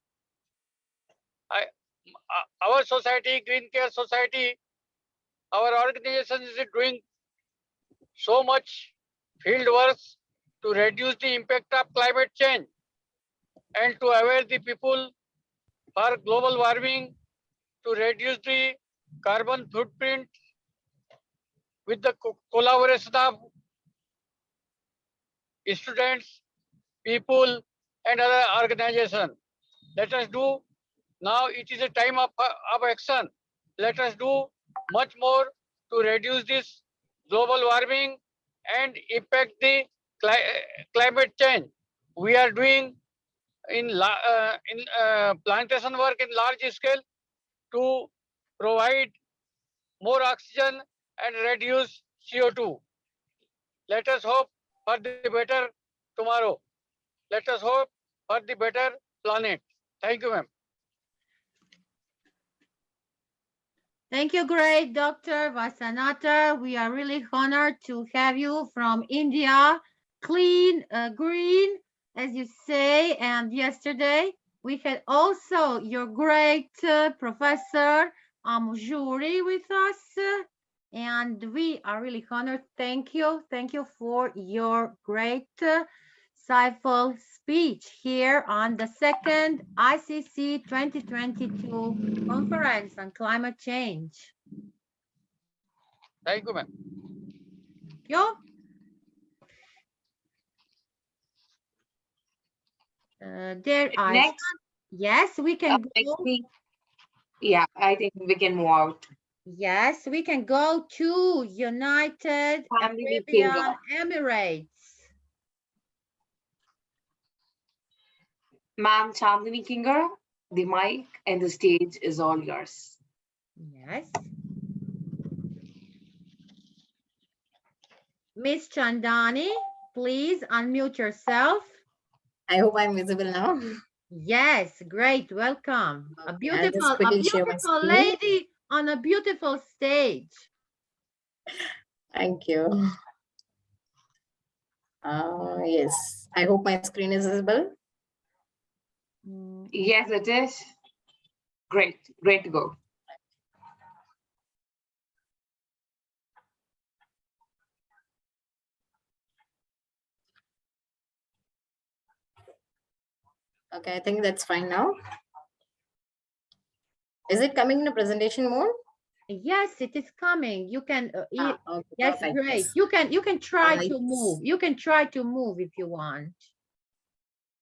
Our society, Green Care Society, our organization is doing so much field work to reduce the impact of climate change and to aware the people for global warming, to reduce the carbon footprint with the collaboration of students, people, and other organizations. Let us do now. It is a time of action. Let us do much more to reduce this global warming and impact the climate change. We are doing in plantation work in large scale to provide more oxygen and reduce CO2. Let us hope for the better tomorrow. Let us hope for the better planet. Thank you, ma'am. Thank you, great Dr. Vasanata. We are really honored to have you from India. Clean, green, as you say. And yesterday we had also your great Professor Amjuri with us. And we are really honored. Thank you. Thank you for your great insightful speech here on the second ICC 2022 Conference on Climate Change. Thank you, ma'am. You? There are Next. Yes, we can go. Yeah, I think we can move out. Yes, we can go to United Arabian Emirates. Ma'am Chandini Kinger, the mic and the stage is all yours. Yes. Miss Chandani, please unmute yourself. I hope I'm visible now. Yes, great, welcome. A I'll beautiful, just quickly share my screen. lady on a beautiful stage. Thank you. Yes, I hope my screen is visible. Yes, it is. Great, great to go. Okay, I think that's fine now. Is it coming in a presentation mode? Yes, it is coming. You can. Okay, yes, perfect, great. yes. You can try to Yes. move. You can try to move if you want.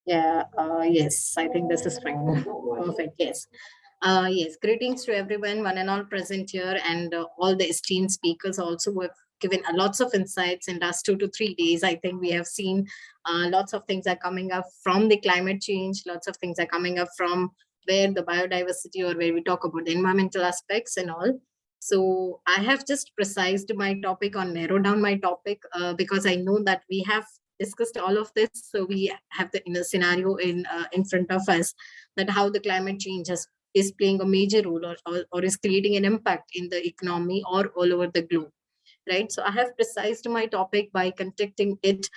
Yeah. Yes, I think this is fine. Perfect. Yes. Yes. Greetings to everyone, one and all present here, and all the esteemed speakers also who have given lots of insights in last 2 to 3 days. I think we have seen lots of things are coming up from the climate change. Lots of things are coming up from where the biodiversity, or where we talk about the environmental aspects and all. So I have just precised my topic, or narrowed down my topic, because I know that we have discussed all of this. So we have the inner scenario in front of us, that how the climate change is playing a major role, or is creating an impact in the economy or all over the globe, right? So I have precised my topic by contacting it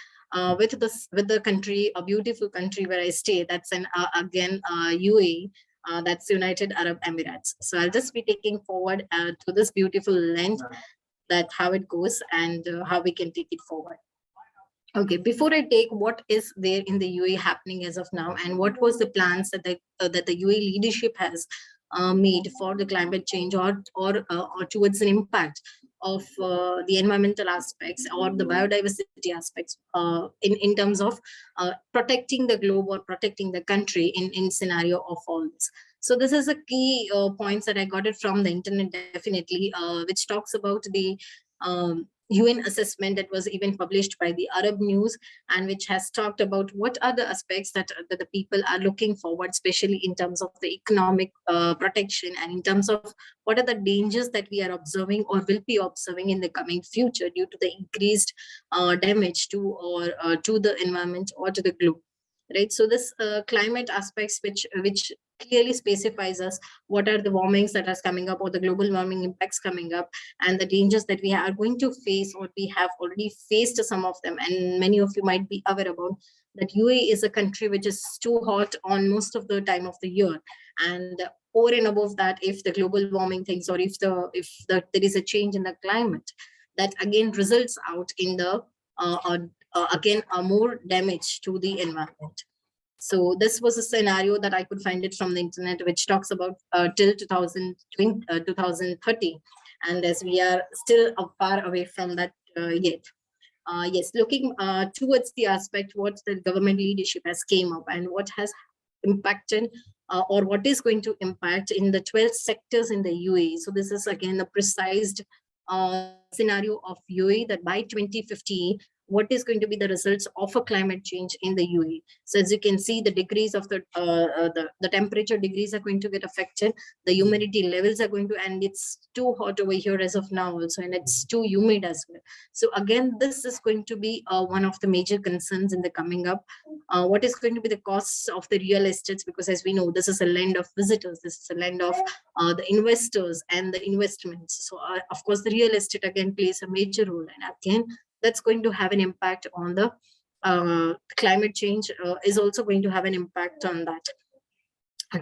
with the country, a beautiful country where I stay. That's again UAE. That's United Arab Emirates. So I'll just be taking forward to this beautiful land, that how it goes and how we can take it forward. Okay, before I take what is there in the UAE happening as of now, and what was the plans that the UAE leadership has made for the climate change, or towards an impact of the environmental aspects or the biodiversity aspects in terms of protecting the globe or protecting the country in scenario of all this. So this is a key points that I got it from the internet, definitely, which talks about the UN assessment that was even published by the Arab News, and which has talked about what are the aspects that the people are looking forward, especially in terms of the economic protection, and in terms of what are the dangers that we are observing or will be observing in the coming future due to the increased damage to to the environment or to the globe, right? So this climate aspects, which clearly specifies us what are the warmings that are coming up, or the global warming impacts coming up, and the dangers that we are going to face, or we have already faced some of them, and many of you might be aware about that UAE is a country which is too hot on most of the time of the year, and over and above that, if the global warming things, or if there is a change in the climate, that again results out in the again more damage to the environment. So this was a scenario that I could find it from the internet, which talks about till 2030, and as we are still far away from that yet. Yes, looking towards the aspect what the government leadership has came up and what has impacted or what is going to impact in the 12 sectors in the UAE. So this is again a precise scenario of UAE that by 2050, what is going to be the results of a climate change in the UAE. So as you can see, the degrees of the temperature degrees are going to get affected, the humidity levels are going to, and it's too hot over here as of now also, and it's too humid as well. So again, this is going to be one of the major concerns in the coming up. What is going to be the costs of the real estates, because as we know, this is a land of visitors, this is a land of the investors and the investments. So of course, the real estate again plays a major role, and again, that's going to have an impact on the climate change is also going to have an impact on that.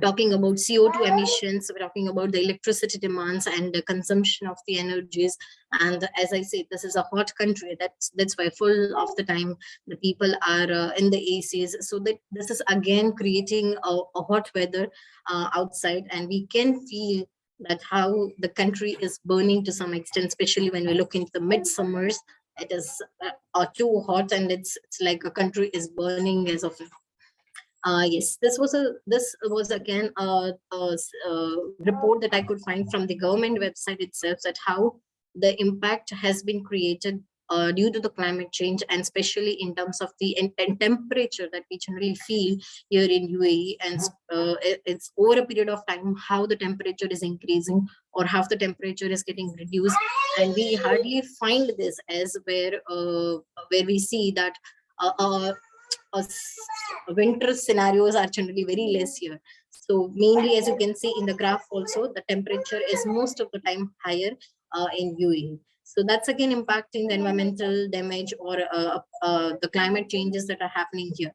Talking about CO2 emissions, we're talking about the electricity demands and the consumption of the energies. And as I said, this is a hot country. That's why full of the time the people are in the ACs. So that this is again creating a hot weather outside, and we can feel that how the country is burning to some extent, especially when we look into the midsummers. It is too hot, and it's like a country is burning as of now. Yes, this was again a report that I could find from the government website itself, that how the impact has been created due to the climate change, and especially in terms of the temperature that we generally feel here in UAE, and it's over a period of time how the temperature is increasing or how the temperature is getting reduced, and we hardly find this as where we see that winter scenarios are generally very less here. So mainly, as you can see in the graph also, the temperature is most of the time higher in UAE. So that's again impacting the environmental damage or the climate changes that are happening here.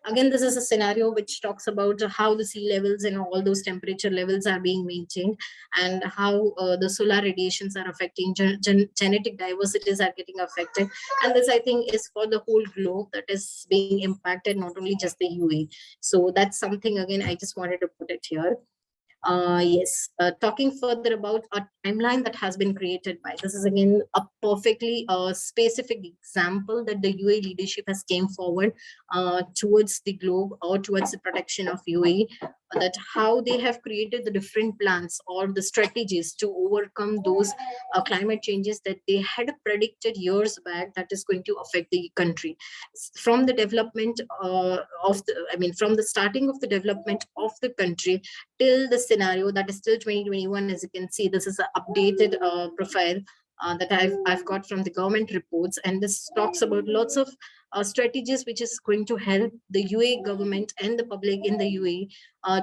Again, this is a scenario which talks about how the sea levels and all those temperature levels are being maintained, and how the solar radiations are affecting genetic diversities are getting affected. And this, I think, is for the whole globe that is being impacted, not only just the UAE. So that's something, again, I just wanted to put it here. Yes, talking further about a timeline that has been created by, this is again a perfectly specific example that the UAE leadership has came forward towards the globe or towards the protection of UAE, that how they have created the different plans or the strategies to overcome those climate changes that they had predicted years back that is going to affect the country. From the development from the starting of the development of the country till the scenario that is still 2021, as you can see, this is an updated profile that I've got from the government reports, and this talks about lots of strategies which is going to help the UAE government and the public in the UAE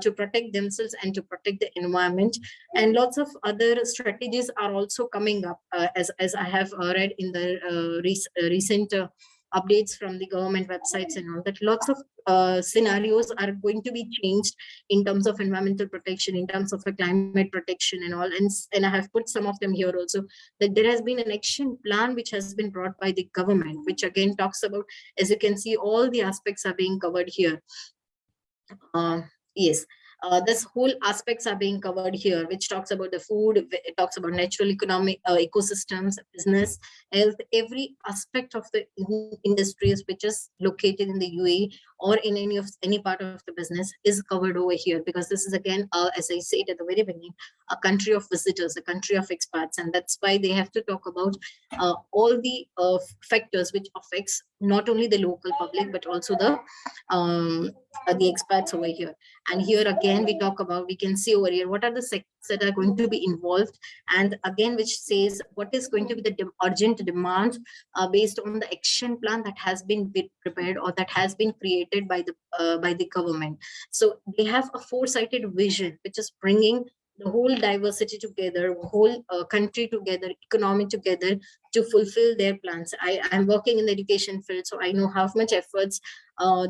to protect themselves and to protect the environment. And lots of other strategies are also coming up, as I have read in the recent updates from the government websites and all that. Lots of scenarios are going to be changed in terms of environmental protection, in terms of climate protection and all. And I have put some of them here also, that there has been an action plan which has been brought by the government, which again talks about, as you can see, all the aspects are being covered here. Yes. This whole aspects are being covered here, which talks about the food, it talks about natural economic ecosystems, business, health, every aspect of the industries which is located in the UAE or in any part of the business is covered over here, because this is again, as I said at the very beginning, a country of visitors, a country of expats, and that's why they have to talk about all the factors which affects not only the local public but also the expats over here. And here again we talk about, we can see over here what are the sectors that are going to be involved, and again which says what is going to be the urgent demand based on the action plan that has been prepared or that has been created by the government. So they have a foresighted vision which is bringing the whole diversity together, whole country together, economy together to fulfill their plans. I'm working in the education field, so I know how much efforts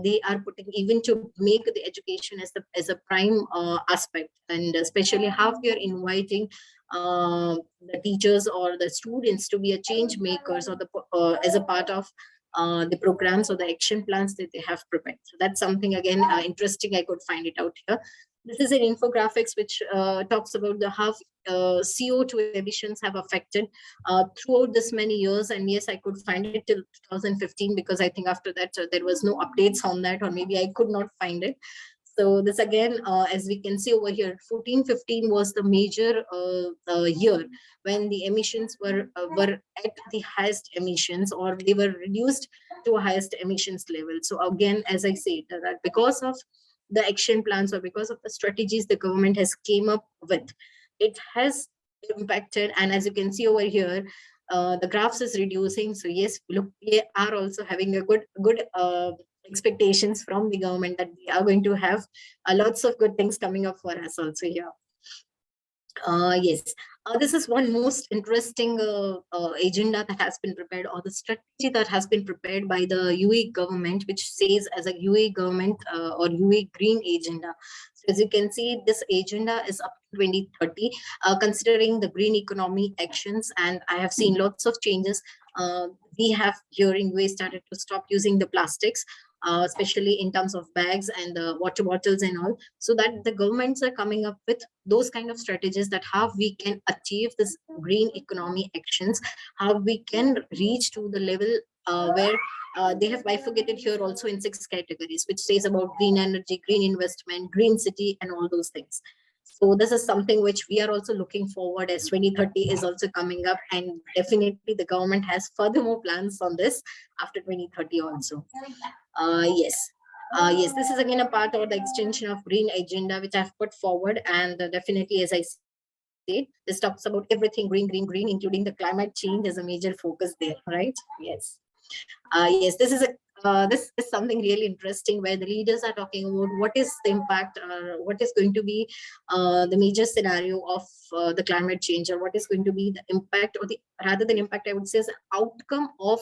they are putting even to make the education as a prime aspect, and especially how we are inviting the teachers or the students to be a change makers, or as a part of the programs or the action plans that they have prepared. So that's something again interesting. I could find it out here. This is an infographics which talks about the how CO2 emissions have affected throughout this many years. And yes, I could find it till 2015, because I think after that there was no updates on that, or maybe I could not find it. So this again, as we can see over here, 14-15 was the major year when the emissions were at the highest emissions, or they were reduced to a highest emissions level. So again, as I said, that because of the action plans or because of the strategies the government has came up with, it has impacted. And as you can see over here, the graphs is reducing. So yes, look, we are also having a good expectations from the government that we are going to have lots of good things coming up for us also here. Yes, this is one most interesting agenda that has been prepared, or the strategy that has been prepared by the UAE government, which says as a UAE government or UAE green agenda. So as you can see, this agenda is up to 2030, considering the green economy actions. And I have seen lots of changes. We have here in UAE started to stop using the plastics, especially in terms of bags and water bottles and all, so that the governments are coming up with those kind of strategies that how we can achieve this green economy actions, how we can reach to the level where they have bifurcated here also in 6 categories, which says about green energy, green investment, green city, and all those things. So this is something which we are also looking forward, as 2030 is also coming up, and definitely the government has furthermore plans on this after 2030 also. Yes. Yes, this is again a part of the extension of green agenda which I've put forward, and definitely, as I said, this talks about everything green, including the climate change as a major focus there, right? Yes. Yes, this is something really interesting, where the leaders are talking about what is the impact, what is going to be the major scenario of the climate change, or what is going to be the impact, or the rather than impact, I would say, is the outcome of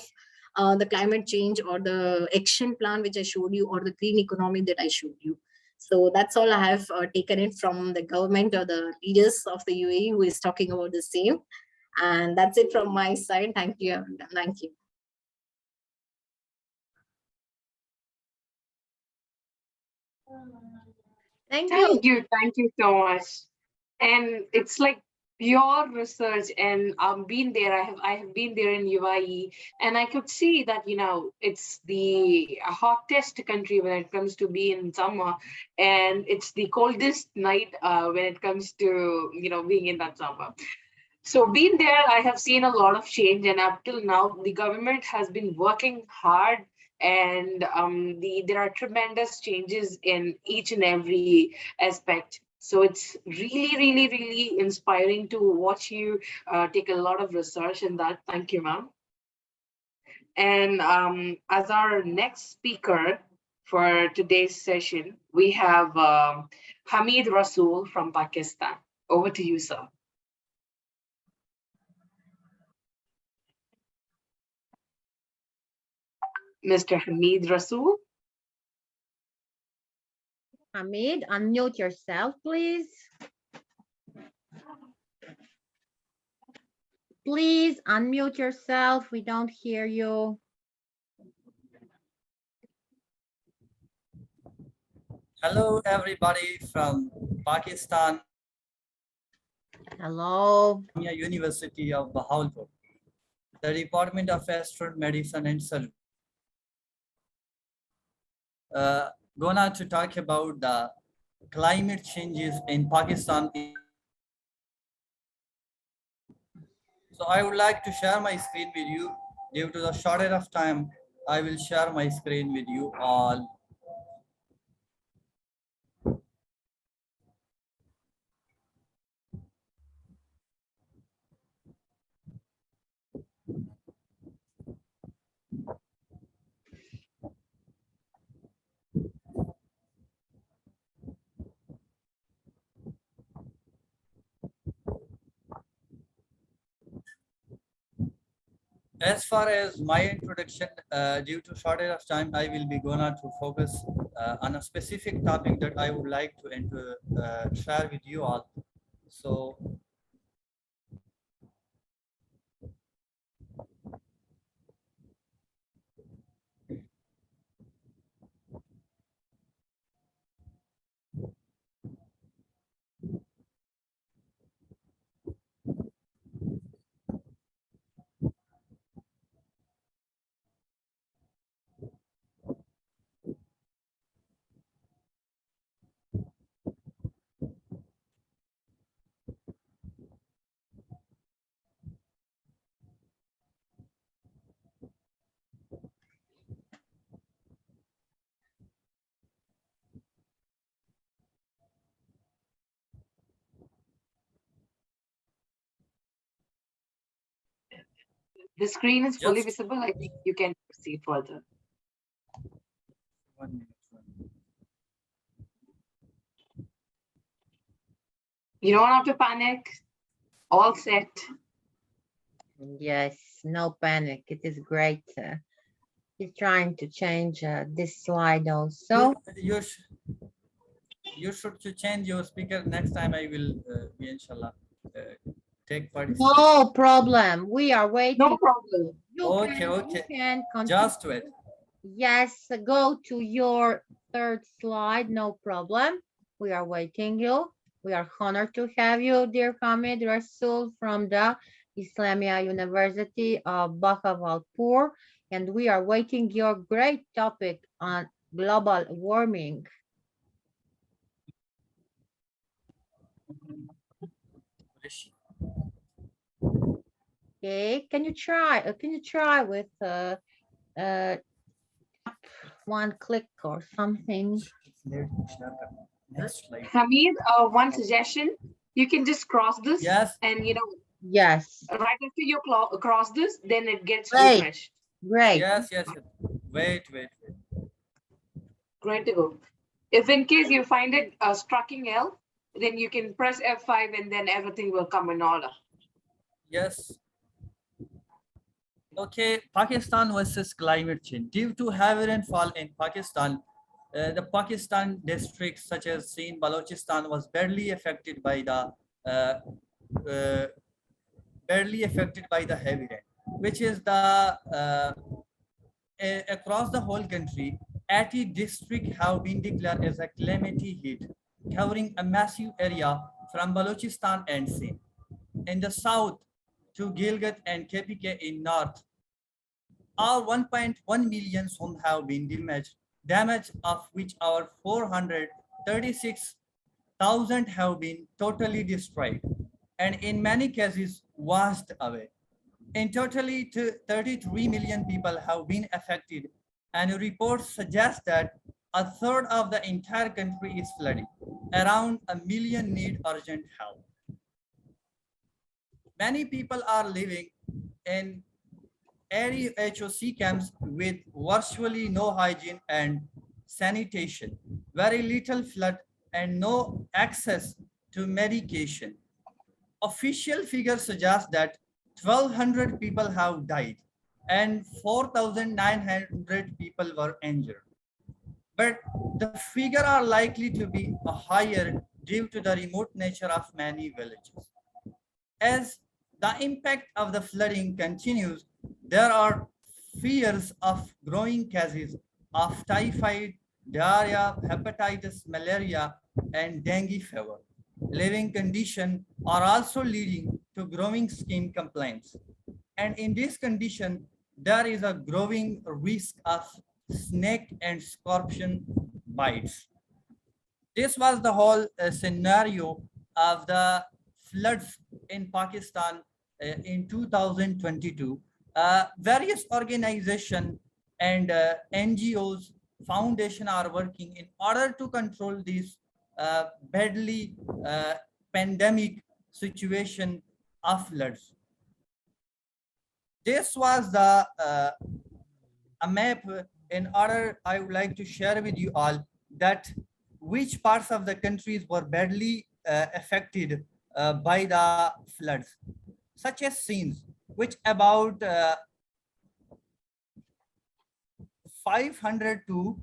the climate change, or the action plan which I showed you, or the green economy that I showed you. So that's all I have taken it from the government or the leaders of the UAE who is talking about the same. And that's it from my side. Thank you. Thank you. Thank you. Thank you so much. And it's like pure research, and I've been there. I have been there in UAE, and I could see that it's the hottest country when it comes to being in summer, and it's the coldest night when it comes to being in that summer. So being there, I have seen a lot of change, and up till now, the government has been working hard, and there are tremendous changes in each and every aspect. So it's really, really, really inspiring to watch you take a lot of research in that. Thank you, ma'am. And as our next speaker for today's session, we have Hamid Rasool from Pakistan. Over to you, sir. Mr. Hamid Rasool. Hamid, unmute yourself, please. Please unmute yourself. We don't hear you. Hello, everybody from Pakistan. Hello. University of Bahawalpur, the Department of Western Medicine and Surgery. Gonna to talk about the climate changes in Pakistan. So I would like to share my screen with you. Due to the shortage of time, I will share my screen with you all. As far as my introduction, due to shortage of time, I will be gonna to focus on a specific topic that I would like to share with you all. So The screen is fully just visible. I think you can proceed further. 1 minute. You don't have to panic. All set. Yes, no panic. It is great. He's trying to change this slide also. You should to change your speaker next time. I will be inshallah take part. No problem. We are waiting. No problem. Okay. You can continue. Just wait. Yes, go to your third slide. No problem. We are waiting you. We are honored to have you, dear Hamid Rasul from the Islamia University of Bahawalpur, and we are waiting your great topic on global warming. Okay, can you try with one click or something? Next slide. Hamid, one suggestion. You can just cross this. Yes. And yes. Right after you cross this, then it gets Great. refreshed. Great. Yes. Wait. Great to go. If in case you find it striking L, then you can press F5 and then everything will come in order. Yes. Okay, Pakistan versus climate change. Due to heavy rainfall in Pakistan, the Pakistan districts such as Sindh, Balochistan was badly affected by the heavy rain, which is the across the whole country. 80 districts have been declared as a calamity hit, covering a massive area from Balochistan and Sindh. In the south to Gilgit and KPK in north, our 1.1 million homes have been damaged, of which our 436,000 have been totally destroyed, and in many cases washed away. In totally, 33 million people have been affected, and reports suggest that a third of the entire country is flooding. Around 1 million need urgent help. Many people are living in HOC camps with virtually no hygiene and sanitation, very little flood, and no access to medication. Official figures suggest that 1,200 people have died and 4,900 people were injured. But the figure are likely to be higher due to the remote nature of many villages. As the impact of the flooding continues, there are fears of growing cases of typhoid, diarrhea, hepatitis, malaria, and dengue fever. Living conditions are also leading to growing skin complaints. And in this condition, there is a growing risk of snake and scorpion bites. This was the whole scenario of the floods in Pakistan in 2022. Various organizations and NGOs, foundation are working in order to control this badly pandemic situation of floods. This was the a map in order I would like to share with you all that which parts of the countries were badly affected by the floods, such as Sindh, which about 500 to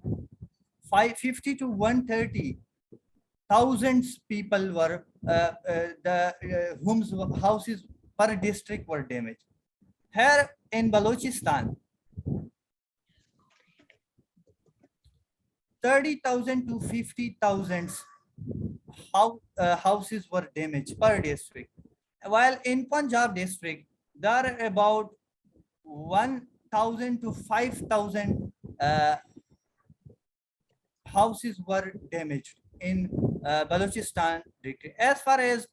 550 to 130 thousands people were whose houses per district were damaged. Here in Balochistan, 30,000 to 50,000 houses were damaged per district. While in Punjab district, there are about 1,000 to 5,000 houses were damaged in Balochistan district. As far as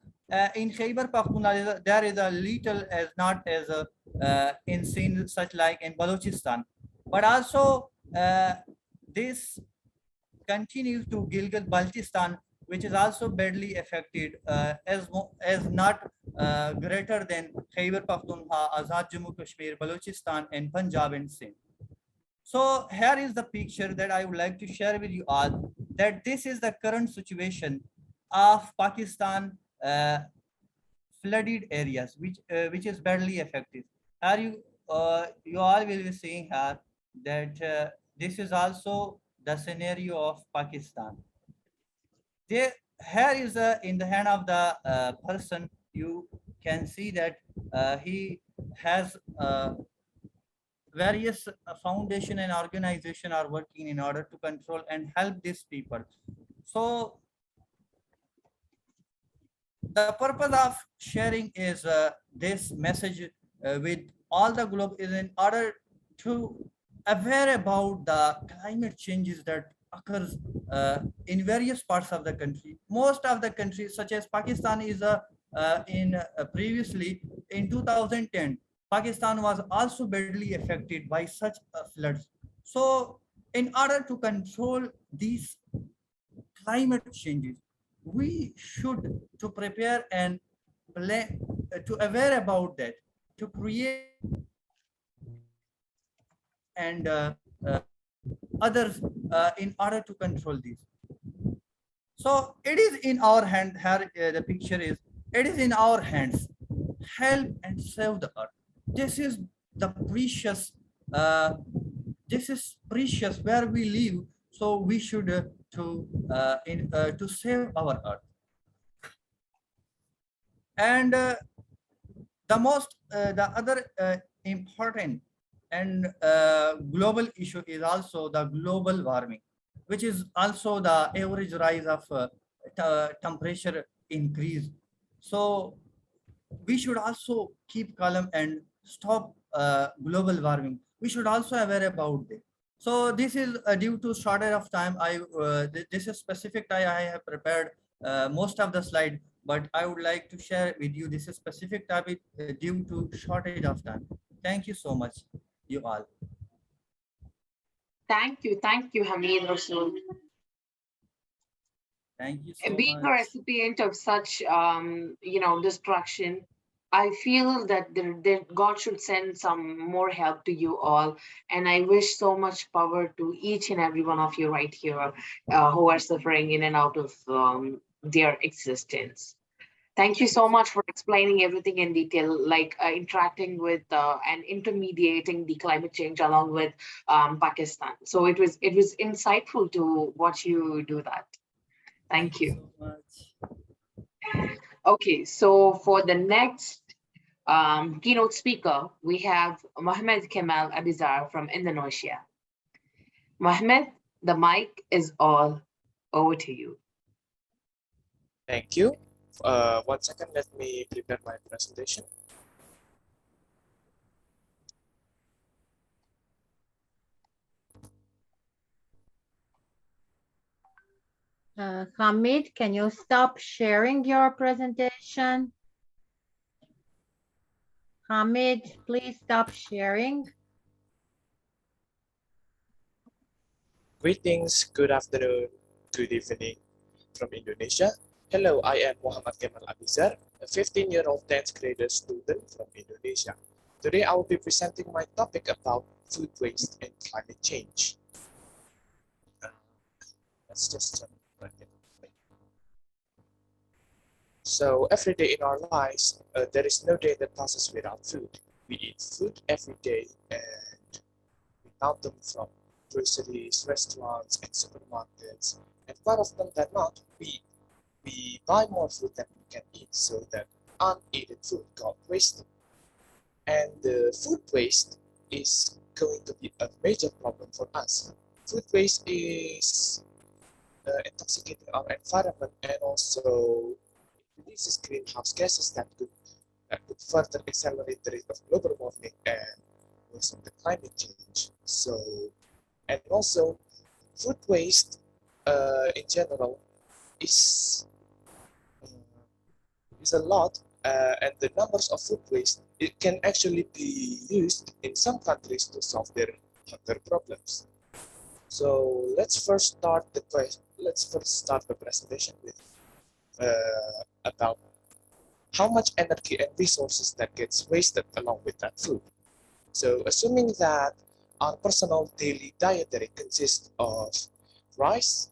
in Khyber Pakhtunkhwa, there is a little as not as in scene such like in Balochistan, but also this continues to Gilgit-Baltistan, which is also badly affected as not greater than Khyber Pakhtunkhwa, Azad Jammu Kashmir, Balochistan, and Punjab and Sindh. So here is the picture that I would like to share with you all, that this is the current situation of Pakistan flooded areas, which is badly affected. Here you all will be seeing here that this is also the scenario of Pakistan. Here is in the hand of the person, you can see that he has various foundation and organization are working in order to control and help these people. So the purpose of sharing is this message with all the globe is in order to aware about the climate changes that occurs in various parts of the country. Most of the countries, such as Pakistan, is previously in 2010, Pakistan was also badly affected by such floods. So in order to control these climate changes, we should to prepare and plan, to aware about that, to create and others in order to control these. So it is in our hand. Here the picture is, it is in our hands. Help and save the earth. This is the precious. This is precious where we live. So we should to save our earth. And the other important and global issue is also the global warming, which is also the average rise of temperature increase. So we should also keep calm and stop global warming. We should also aware about it. So this is due to shortage of time. This is specific time I have prepared most of the slide, but I would like to share with you this is specific topic due to shortage of time. Thank you so much, you all. Thank you, Hamid Rasool. Thank you so Being much. a recipient of such, destruction, I feel that God should send some more help to you all. And I wish so much power to each and every one of you right here who are suffering in and out of their existence. Thank you so much for explaining everything in detail, like interacting with and intermediating the climate change along with Pakistan. So it was insightful to watch you do that. Thank you. So much. Okay, so for the next keynote speaker, we have Mohammed Kemal Abizar from Indonesia. Mohammed, the mic is all over to you. Thank you. 1 second, let me prepare my presentation. Hamid, can you stop sharing your presentation? Hamid, please stop sharing. Greetings, good afternoon, good evening from Indonesia. Hello, I am Muhammad Kemal Abizar, a 15-year-old 10th grader student from Indonesia. Today, I will be presenting my topic about food waste and climate change. Let's just jump right in. So every day in our lives, there is no day that passes without food. We eat food every day, and we count them from groceries, restaurants, and supermarkets. And quite often than not, we buy more food than we can eat, so that uneaten food got wasted. And the food waste is going to be a major problem for us. Food waste is intoxicating our environment and also releases greenhouse gases that could further accelerate the rate of global warming and worsen the climate change. So, and also food waste in general is a lot, and the numbers of food waste it can actually be used in some countries to solve their hunger problems. So let's first start the presentation with about how much energy and resources that gets wasted along with that food. So assuming that our personal daily dietary consists of rice,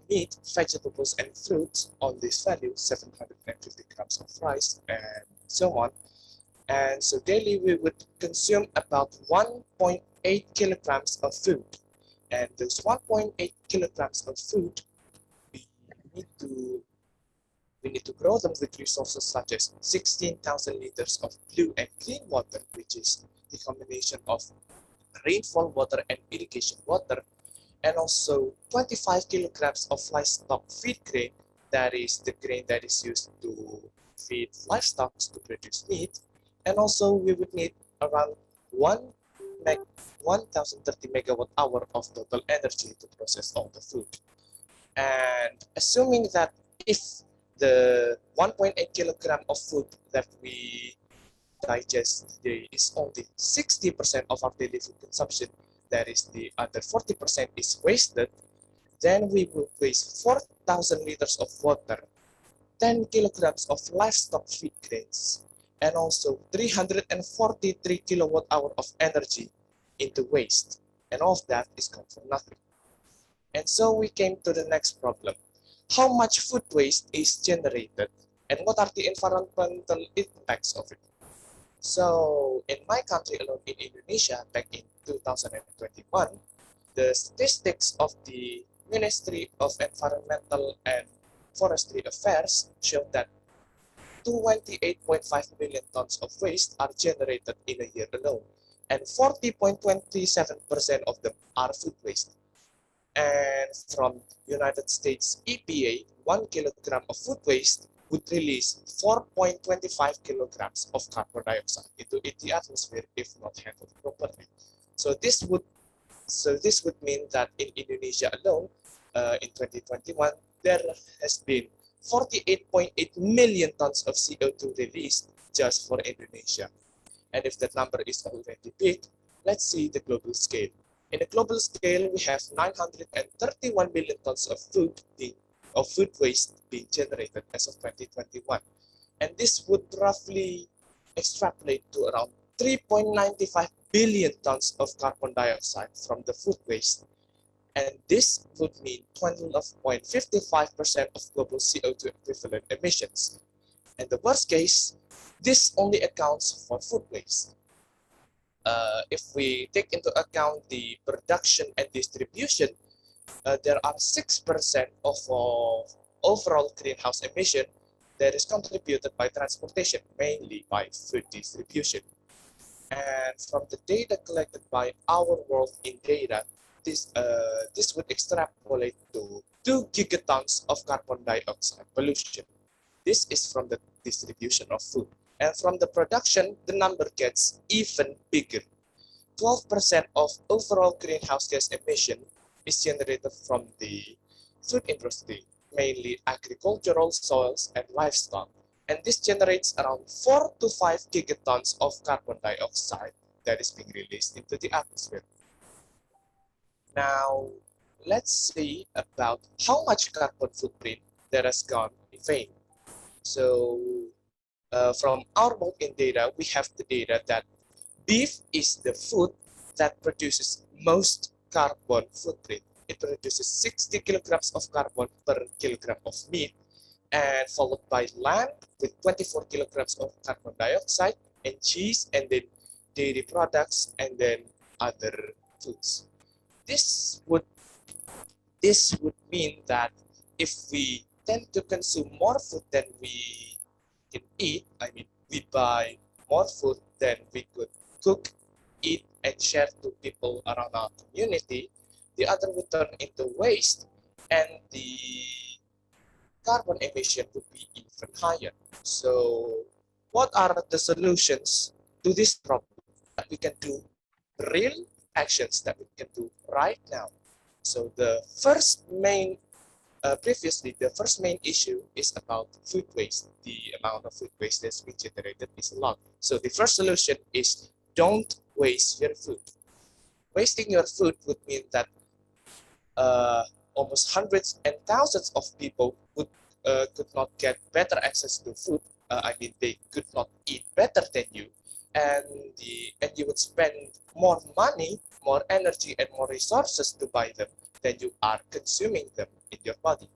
meat, vegetables, and fruits on this value, 750 grams of rice, and so on. And so daily we would consume about 1.8 kilograms of food. And those 1.8 kilograms of food, we need to grow them with resources such as 16,000 liters of blue and clean water, which is the combination of rainfall water and irrigation water, and also 25 kilograms of livestock feed grain, that is the grain that is used to feed livestock to produce meat. And also we would need around 1030 megawatt hour of total energy to process all the food. And assuming that if the 1.8 kilogram of food that we digest today is only 60% of our daily food consumption, that is the other 40% is wasted, then we will waste 4,000 liters of water, 10 kilograms of livestock feed grains, and also 343 kilowatt hour of energy into waste. And all of that is gone for nothing. And so we came to the next problem. How much food waste is generated and what are the environmental impacts of it? So in my country alone, in Indonesia, back in 2021, the statistics of the Ministry of Environmental and Forestry Affairs showed that 28.5 million tons of waste are generated in a year alone, and 40.27% of them are food waste. And from United States EPA, 1 kilogram of food waste would release 4.25 kilograms of carbon dioxide into the atmosphere if not handled properly. So this would mean that in Indonesia alone, in 2021, there has been 48.8 million tons of CO2 released just for Indonesia. And if that number is already big, let's see the global scale. In a global scale, we have 931 million tons of food waste being generated as of 2021. And this would roughly extrapolate to around 3.95 billion tons of carbon dioxide from the food waste. And this would mean 12.55% of global CO2 equivalent emissions. And the worst case, this only accounts for food waste. If we take into account the production and distribution, there are 6% of overall greenhouse emission that is contributed by transportation, mainly by food distribution. And from the data collected by Our World in Data, this would extrapolate to 2 gigatons of carbon dioxide pollution. This is from the distribution of food. And from the production, the number gets even bigger. 12% of overall greenhouse gas emission is generated from the food industry, mainly agricultural soils and livestock. And this generates around 4 to 5 gigatons of carbon dioxide that is being released into the atmosphere. Now, let's see about how much carbon footprint that has gone in vain. So, from our World in Data, we have the data that beef is the food that produces most carbon footprint. It produces 60 kilograms of carbon per kilogram of meat, and followed by lamb with 24 kilograms of carbon dioxide, and cheese, and then dairy products, and then other foods. this would mean that if we tend to consume more food than we can eat, I mean, we buy more food than we could cook, eat, and share to people around our community, the other would turn into waste, and the carbon emission would be even higher. So, what are the solutions to this problem that we can do, real actions that we can do right now? So the first main the first main issue is about food waste. The amount of food waste that's being generated is a lot. So the first solution is don't waste your food. Wasting your food would mean that almost hundreds and thousands of people could not get better access to food. I mean, they could not eat better than you, and you would spend more money, more energy, and more resources to buy them than you are consuming them in your body.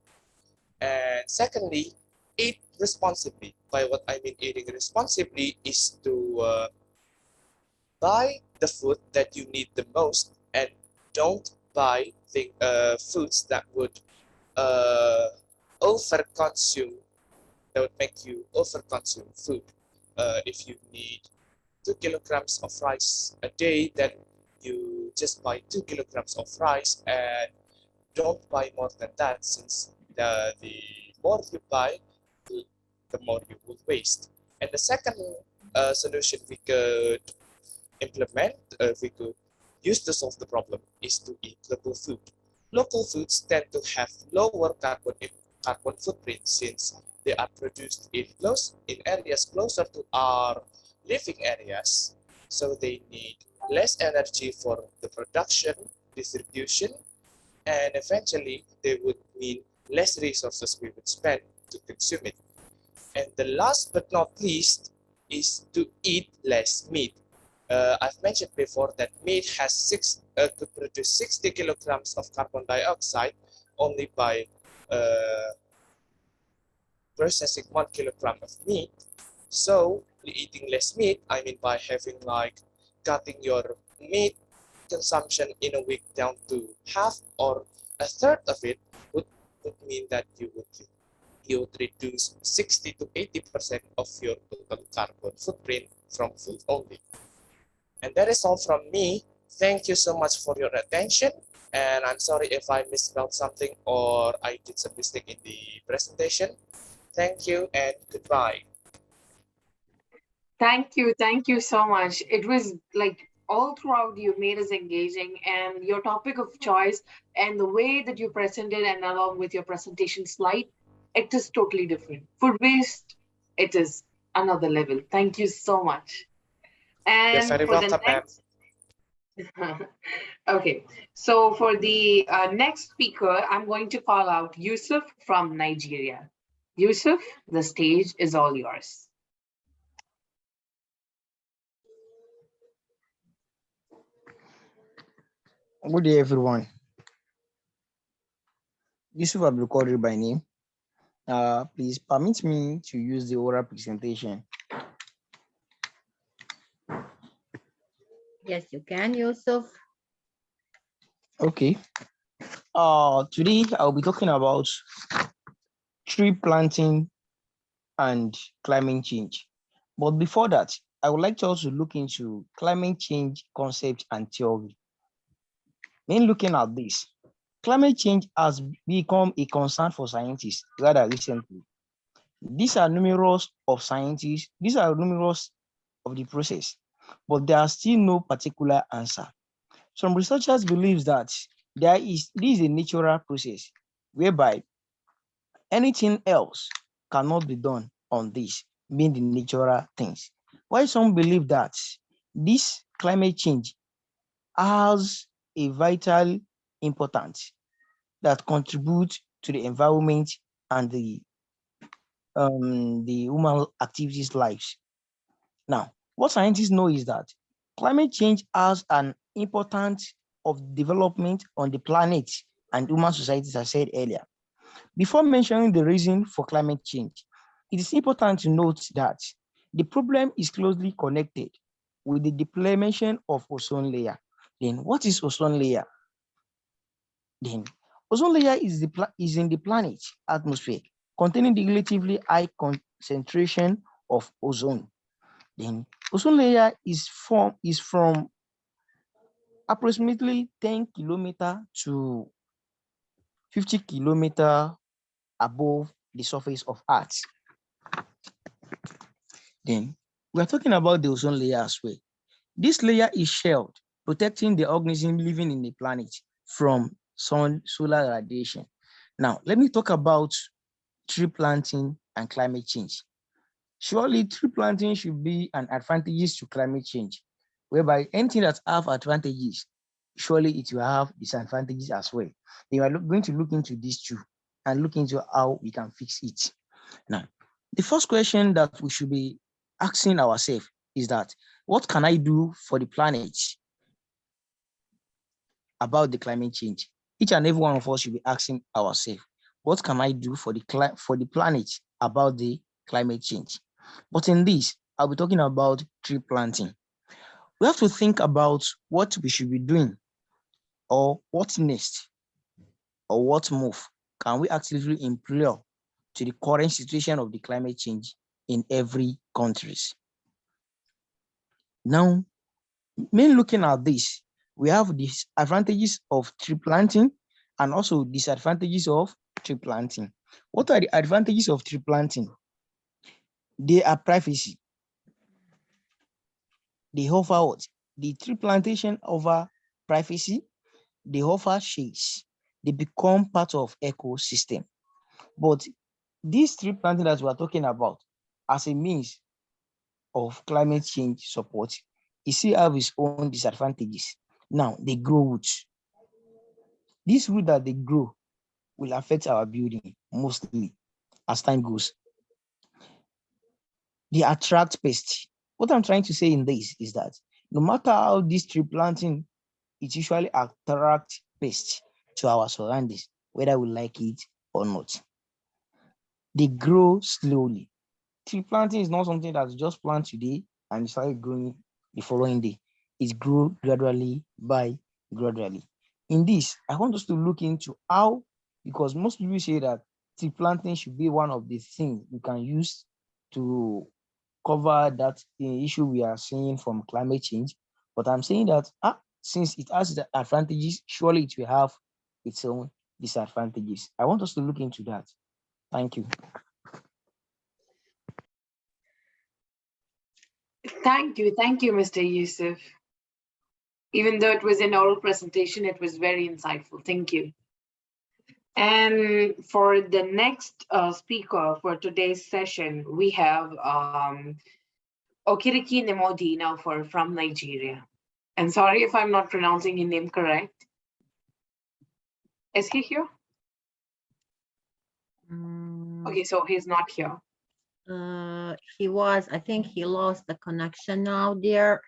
And secondly, eat responsibly. By what I mean eating responsibly is to buy the food that you need the most, and don't buy foods that would overconsume, that would make you overconsume food. If you need 2 kilograms of rice a day, then you just buy 2 kilograms of rice and don't buy more than that, since the more you buy, the more you will waste. And the second solution we could implement, we could use to solve the problem, is to eat local food. Local foods tend to have lower carbon footprint since they are produced in areas closer to our living areas, so they need less energy for the production, distribution, and eventually they would mean less resources we would spend to consume it. And the last but not least is to eat less meat. I've mentioned before that meat could produce 60 kilograms of carbon dioxide only by processing 1 kilogram of meat. So eating less meat, I mean by having cutting your meat consumption in a week down to half or a third of it would mean that you would reduce 60 to 80% of your total carbon footprint from food only. And that is all from me. Thank you so much for your attention. And I'm sorry if I misspelled something or I did some mistake in the presentation. Thank you and goodbye. Thank you so much. It was all throughout you made us engaging, and your topic of choice and the way that you presented and along with your presentation slide, it is totally different. Food waste, it is another level. Thank you so much. And You're very for welcome, the next, okay, so for the next speaker, I'm going to call out Yusuf from Nigeria. Yusuf, the stage is all yours. Good day, everyone. Yusuf Abdulkadir by name. Please permit me to use the oral presentation. Yes, you can, Yusuf. Okay. Today I'll be talking about tree planting and climate change. But before that, I would like to also look into climate change concept and theory. When looking at this, climate change has become a concern for scientists rather recently. These are numerous of the process, but there are still no particular answer. Some researchers believe that this is a natural process whereby anything else cannot be done on this, being the natural things. While some believe that this climate change has a vital importance that contributes to the environment and the human activities lives. Now, what scientists know is that climate change has an importance of development on the planet and human societies, as I said earlier. Before mentioning the reason for climate change, it is important to note that the problem is closely connected with the depletion of ozone layer. Then what is ozone layer? Then ozone layer is in the planet atmosphere containing the relatively high concentration of ozone. Then ozone layer is from approximately 10 kilometer to 50 kilometer above the surface of Earth. Then we are talking about the ozone layer as well. This layer is shelled, protecting the organism living in the planet from solar radiation. Now, let me talk about tree planting and climate change. Surely tree planting should be an advantage to climate change, whereby anything that have advantages, surely it will have disadvantages as well. You are going to look into these two and look into how we can fix it. Now, the first question that we should be asking ourselves is that, what can I do for the planet about the climate change? Each and every one of us should be asking ourselves, what can I do for the planet about the climate change? But in this, I'll be talking about tree planting. We have to think about what we should be doing, or what next, or what move can we actively employ to the current situation of the climate change in every countries. Now, when looking at this, we have the advantages of tree planting and also disadvantages of tree planting. What are the advantages of tree planting? They are privacy. They offer what? The tree plantation offer privacy, they offer shades, they become part of ecosystem. But this tree planting that we are talking about as a means of climate change support, it still have its own disadvantages. Now, they grow roots. This root that they grow will affect our building mostly as time goes. They attract pests. What I'm trying to say in this is that no matter how this tree planting, it usually attracts pests to our surroundings, whether we like it or not. They grow slowly. Tree planting is not something that's just plant today and start growing the following day. It grows gradually by gradually. In this, I want us to look into how, because most people say that tree planting should be one of the things we can use to cover that issue we are seeing from climate change. But I'm saying that since it has the advantages, surely it will have its own disadvantages. I want us to look into that. Thank you. Thank you, Mr. Yusuf. Even though it was an oral presentation, it was very insightful. Thank you. And for the next speaker for today's session, we have Okiriki Nemodi now from Nigeria. And sorry if I'm not pronouncing your name correct. Is he here? Okay, so he's not here. He was, I think he lost the connection now, dear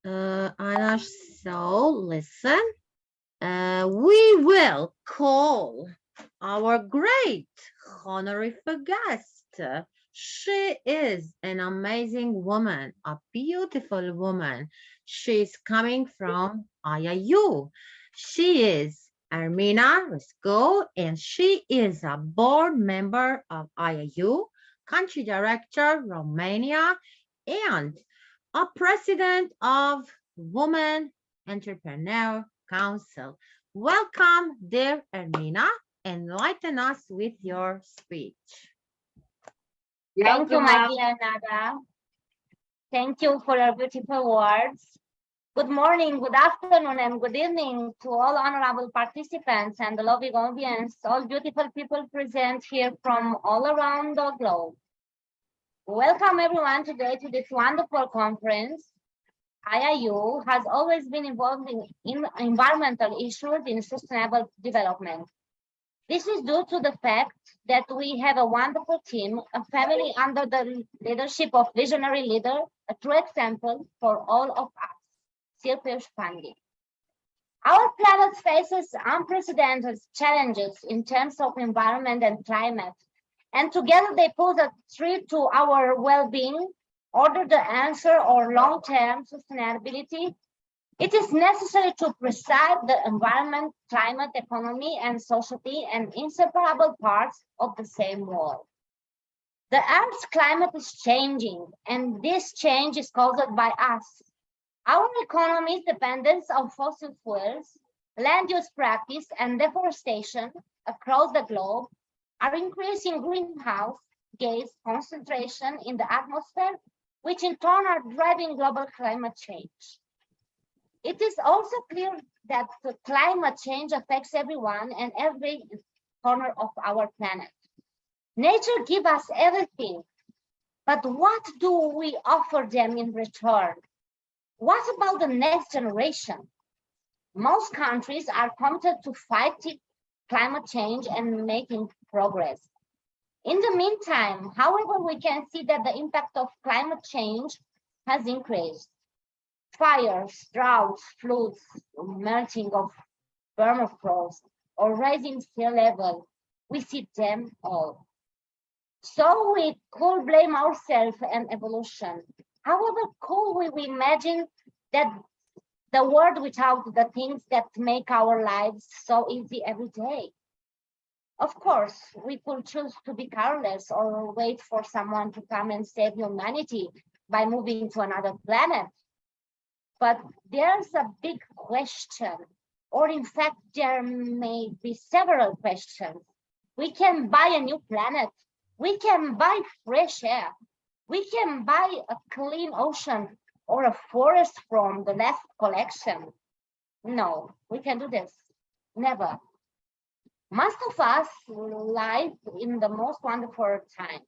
Anna. So listen, we will call our great honorific guest. She is an amazing woman, a beautiful woman. She's coming from IIU. She is Armina Risco, and she is a board member of IIU, country director, Romania, and a president of Women Entrepreneur Council. Welcome, dear Armina. Enlighten us with your speech. Thank you, my dear Nada. Thank you for your beautiful words. Good morning, good afternoon, and good evening to all honorable participants and the loving audience, all beautiful people present here from all around the globe. Welcome everyone today to this wonderful conference. IIU has always been involved in environmental issues in sustainable development. This is due to the fact that we have a wonderful team, a family under the leadership of visionary leader, a true example for all of us. Silpius Pandi. Our planet faces unprecedented challenges in terms of environment and climate, and together they pose a threat to our well-being. Order the answer or long-term sustainability It is necessary to preserve the environment, climate, economy, and society and inseparable parts of the same world. The Earth's climate is changing, and this change is caused by us. Our economy's dependence on fossil fuels, land use practice, and deforestation across the globe are increasing greenhouse gas concentration in the atmosphere, which in turn are driving global climate change. It is also clear that the climate change affects everyone and every corner of our planet. Nature gives us everything, but what do we offer them in return? What about the next generation? Most countries are committed to fighting climate change and making progress. In the meantime, however, we can see that the impact of climate change has increased. Fires, droughts, floods, melting of permafrost, or rising sea level, we see them all. So we could blame ourselves and evolution. However, could we imagine that the world without the things that make our lives so easy every day? Of course, we could choose to be careless or wait for someone to come and save humanity by moving to another planet. But there's a big question, or in fact, there may be several questions. We can buy a new planet. We can buy fresh air. We can buy a clean ocean or a forest from the last collection. No, we can do this. Never. Most of us live in the most wonderful time.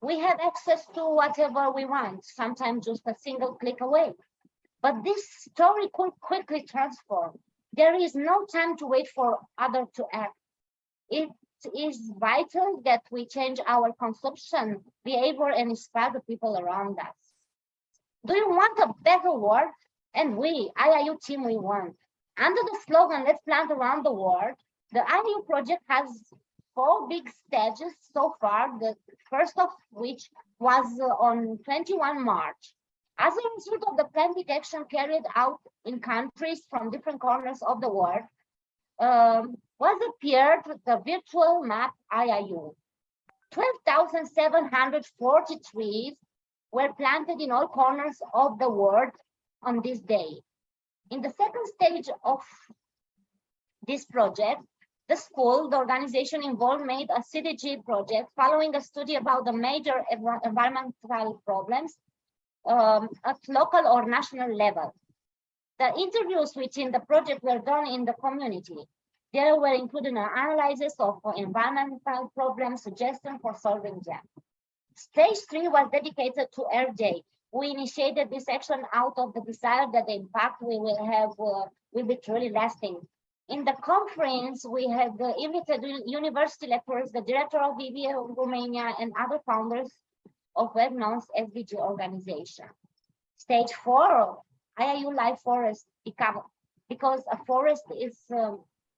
We have access to whatever we want, sometimes just a single click away. But this story could quickly transform. There is no time to wait for others to act. It is vital that we change our consumption behavior and inspire the people around us. Do you want a better world? And we, IIU team, we want. Under the slogan, let's plant around the world, the IIU project has 4 big stages so far, the first of which was on 21 March. As a result of the planting action carried out in countries from different corners of the world, was appeared the virtual map IIU. 12,740 trees were planted in all corners of the world on this day. In the second stage of this project, the school, the organization involved, made a CDG project following a study about the major environmental problems at local or national level. The interviews within the project were done in the community. There were included analysis of environmental problem suggestions for solving them. Stage 3 was dedicated to Earth Day. We initiated this action out of the desire that the impact we will have will be truly lasting. In the conference, we had invited university lecturers, the director of IIU Romania, and other founders of well-known SDG organizations. Stage 4, IIU Life Forest, because a forest is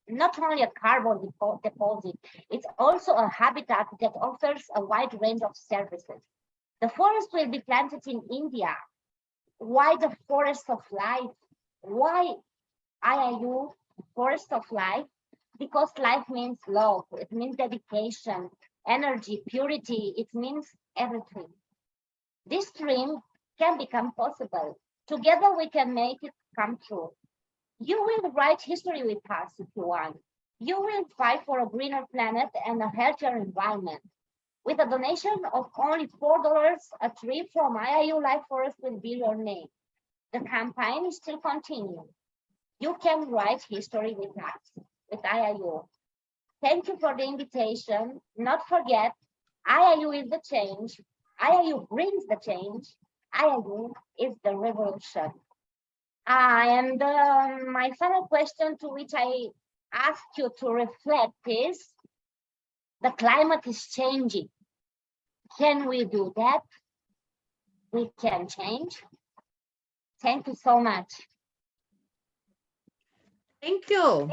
not only a carbon deposit, it's also a habitat that offers a wide range of services. The forest will be planted in India. Why the forest of life? Why IIU Forest of Life? Because life means love, it means dedication, energy, purity, it means everything. This dream can become possible. Together we can make it come true. You will write history with us if you want. You will fight for a greener planet and a healthier environment. With a donation of only $4 a tree from IIU Life Forest will be your name. The campaign is still continuing. You can write history with us, with IIU. Thank you for the invitation. Not forget, IIU is the change. IIU brings the change. IIU is the revolution. And my final question to which I ask you to reflect is, the climate is changing. Can we do that? We can change. Thank you so much. Thank you.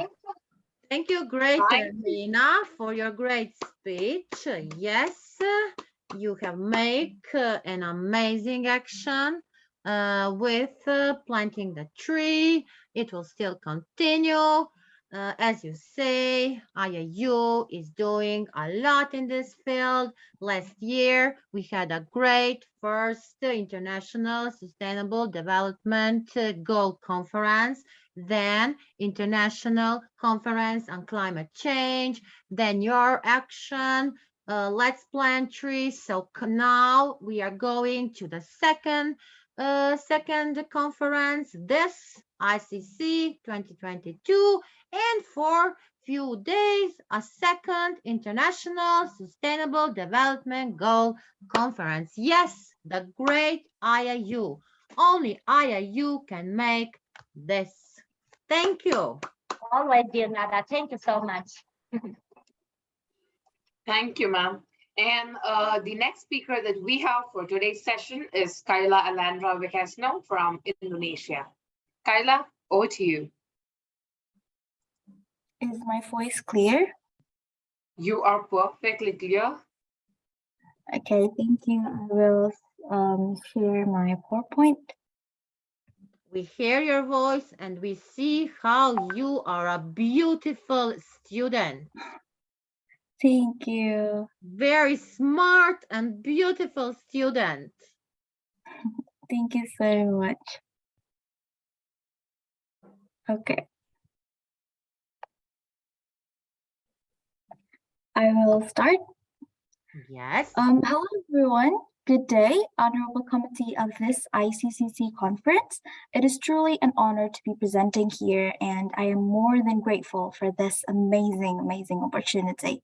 Thank you, great Nina, for your great speech. Yes, you have made an amazing action with planting the tree. It will still continue. As you say, IIU is doing a lot in this field. Last year, we had a great first International Sustainable Development Goal Conference, then International Conference on Climate Change, then your action. Let's plant trees. So now we are going to the second conference, this ICC 2022, and for few days, a second International Sustainable Development Goal Conference. Yes, the great IIU. Only IIU can make this. Thank you. Always, dear Nada. Thank you so much. Thank you, ma'am. And the next speaker that we have for today's session is Kyla Alandra Vikasno from Indonesia. Kyla, over to you. Is my voice clear? You are perfectly clear. Okay, thank you. I will share my PowerPoint. We hear your voice and we see how you are a beautiful student. Thank you. Very smart and beautiful student. Thank you so much. Okay. I will start. Yes. Hello, everyone. Good day, Honorable Committee of this ICCC conference. It is truly an honor to be presenting here, and I am more than grateful for this amazing opportunity.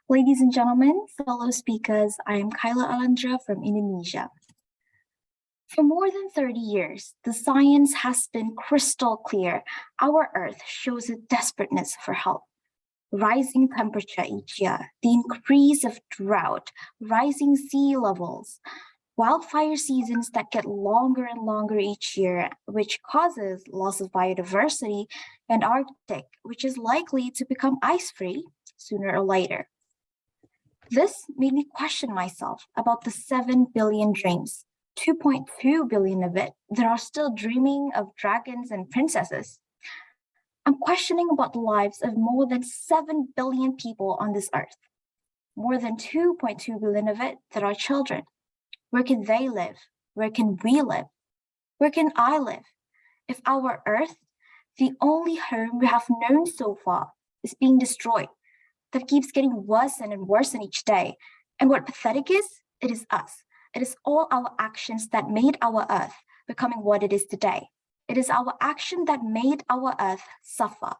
Ladies and gentlemen, fellow speakers, I am Kyla Alandra from Indonesia. For more than 30 years, the science has been crystal clear. Our Earth shows a desperateness for help. Rising temperature each year, the increase of drought, rising sea levels, wildfire seasons that get longer and longer each year, which causes loss of biodiversity, and Arctic, which is likely to become ice-free sooner or later. This made me question myself about the 7 billion dreams, 2.2 billion of it that are still dreaming of dragons and princesses. I'm questioning about the lives of more than 7 billion people on this earth. More than 2.2 billion of it that are children. Where can they live? Where can we live? Where can I live? If our earth, the only home we have known so far, is being destroyed, that keeps getting worse and worse in each day. And what pathetic is, it is us. It is all our actions that made our earth becoming what it is today. It is our action that made our earth suffer.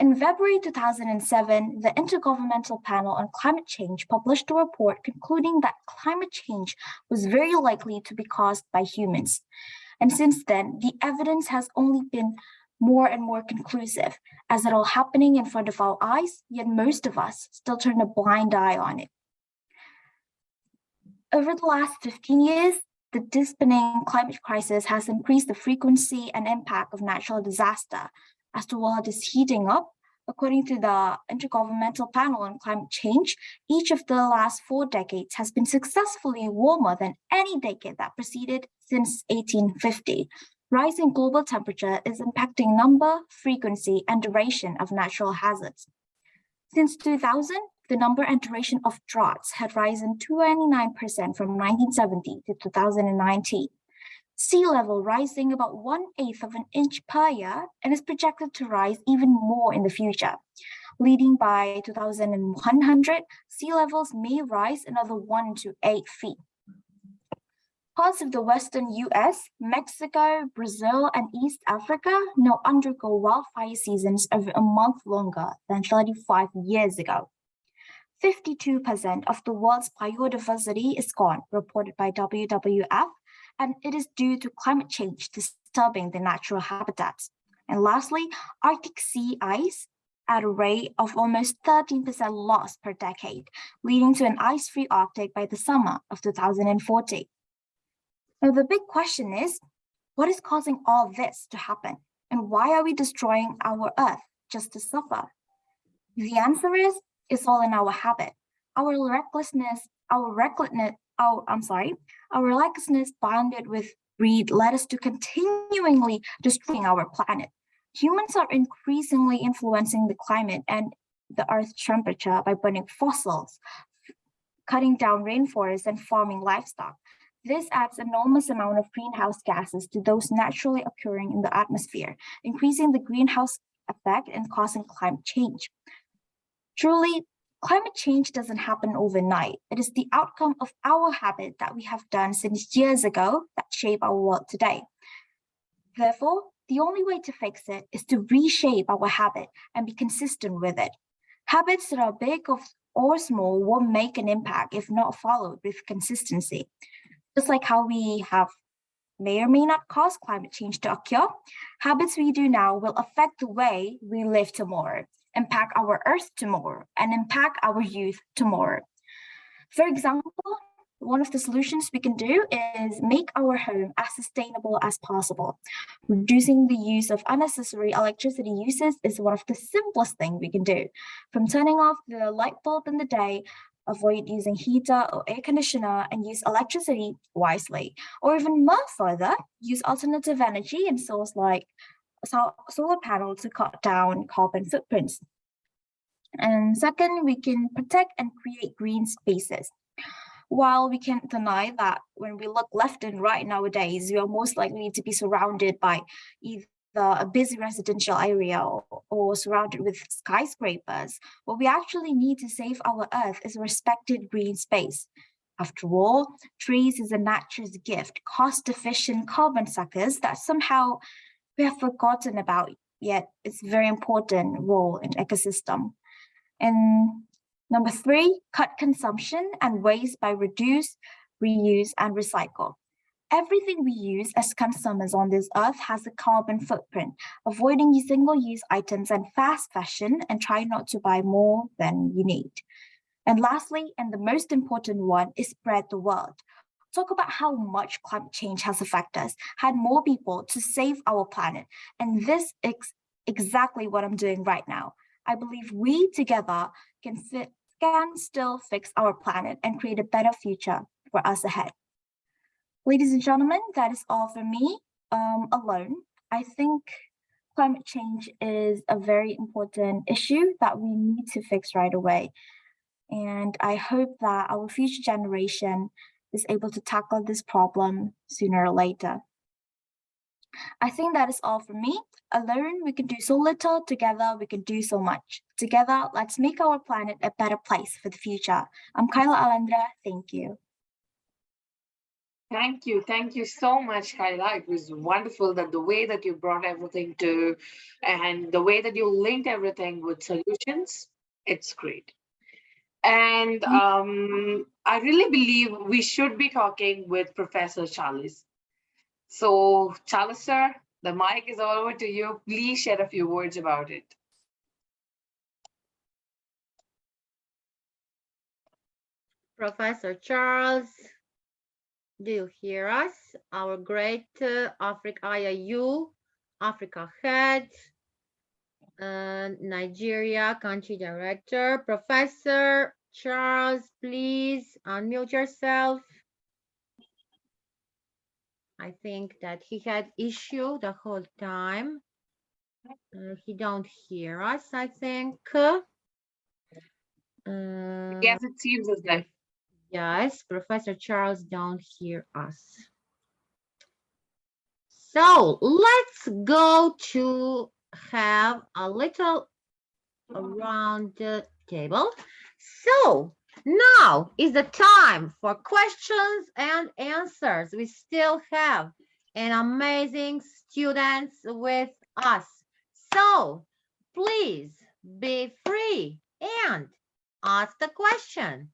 In February 2007, the Intergovernmental Panel on Climate Change published a report concluding that climate change was very likely to be caused by humans. And since then, the evidence has only been more and more conclusive, as it all happening in front of our eyes, yet most of us still turn a blind eye on it. Over the last 15 years, the deepening climate crisis has increased the frequency and impact of natural disaster. As the world is heating up, according to the Intergovernmental Panel on Climate Change, each of the last 4 decades has been successfully warmer than any decade that preceded since 1850. Rising global temperature is impacting number, frequency, and duration of natural hazards. Since 2000, the number and duration of droughts had risen 29% from 1970 to 2019. Sea level rising about 1/8 of an inch per year and is projected to rise even more in the future, leading by 2100, sea levels may rise another 1 to 8 feet. Parts of the western US, Mexico, Brazil, and East Africa now undergo wildfire seasons over a month longer than 35 years ago. 52% of the world's biodiversity is gone, reported by WWF, and it is due to climate change disturbing the natural habitats. And lastly, Arctic sea ice at a rate of almost 13% loss per decade, leading to an ice-free Arctic by the summer of 2040. Now, the big question is, what is causing all this to happen? And why are we destroying our Earth just to suffer? The answer is, it's all in our habit. Our recklessness bounded with greed led us to continually destroying our planet. Humans are increasingly influencing the climate and the Earth's temperature by burning fossils, cutting down rainforests, and farming livestock. This adds enormous amount of greenhouse gases to those naturally occurring in the atmosphere, increasing the greenhouse effect and causing climate change. Truly, climate change doesn't happen overnight. It is the outcome of our habit that we have done since years ago that shape our world today. Therefore, the only way to fix it is to reshape our habit and be consistent with it. Habits that are big or small will make an impact if not followed with consistency. Just like how we have may or may not cause climate change to occur, habits we do now will affect the way we live tomorrow, impact our Earth tomorrow, and impact our youth tomorrow. For example, one of the solutions we can do is make our home as sustainable as possible. Reducing the use of unnecessary electricity uses is one of the simplest things we can do. From turning off the light bulb in the day, avoid using heater or air conditioner, and use electricity wisely. Or even more further, use alternative energy and source like solar panel to cut down carbon footprints. And second, we can protect and create green spaces. While we can't deny that when we look left and right nowadays, we are most likely to be surrounded by either a busy residential area or surrounded with skyscrapers, what we actually need to save our Earth is a respected green space. After all, trees is a nature's gift, cost-efficient carbon suckers that somehow we have forgotten about, yet it's a very important role in ecosystem. And number 3, cut consumption and waste by reduce, reuse, and recycle. Everything we use as consumers on this earth has a carbon footprint. Avoiding single-use items and fast fashion, and try not to buy more than you need. And lastly, and the most important one, is spread the word. Talk about how much climate change has affected us, had more people to save our planet. And this is exactly what I'm doing right now. I believe we together can still fix our planet and create a better future for us ahead. Ladies and gentlemen, that is all for me alone. I think climate change is a very important issue that we need to fix right away. And I hope that our future generation is able to tackle this problem sooner or later. I think that is all for me. Alone, we can do so little. Together, we can do so much. Together, let's make our planet a better place for the future. I'm Kyla Alendra. Thank you. Thank you. Thank you so much, Kyla. It was wonderful that the way that you brought everything to, and the way that you linked everything with solutions, it's great. And I really believe we should be talking with Professor Charles. So Charles, sir, the mic is all over to you. Please share a few words about it. Professor Charles, do you hear us? Our great Africa IIU, Africa head, Nigeria country director. Professor Charles, please unmute yourself. I think that he had issue the whole time. He don't hear us, I think. Yes, it seems as if. Yes, Professor Charles don't hear us. So let's go to have a little around the table. So now is the time for questions and answers. We still have an amazing students with us. So please be free and ask the question.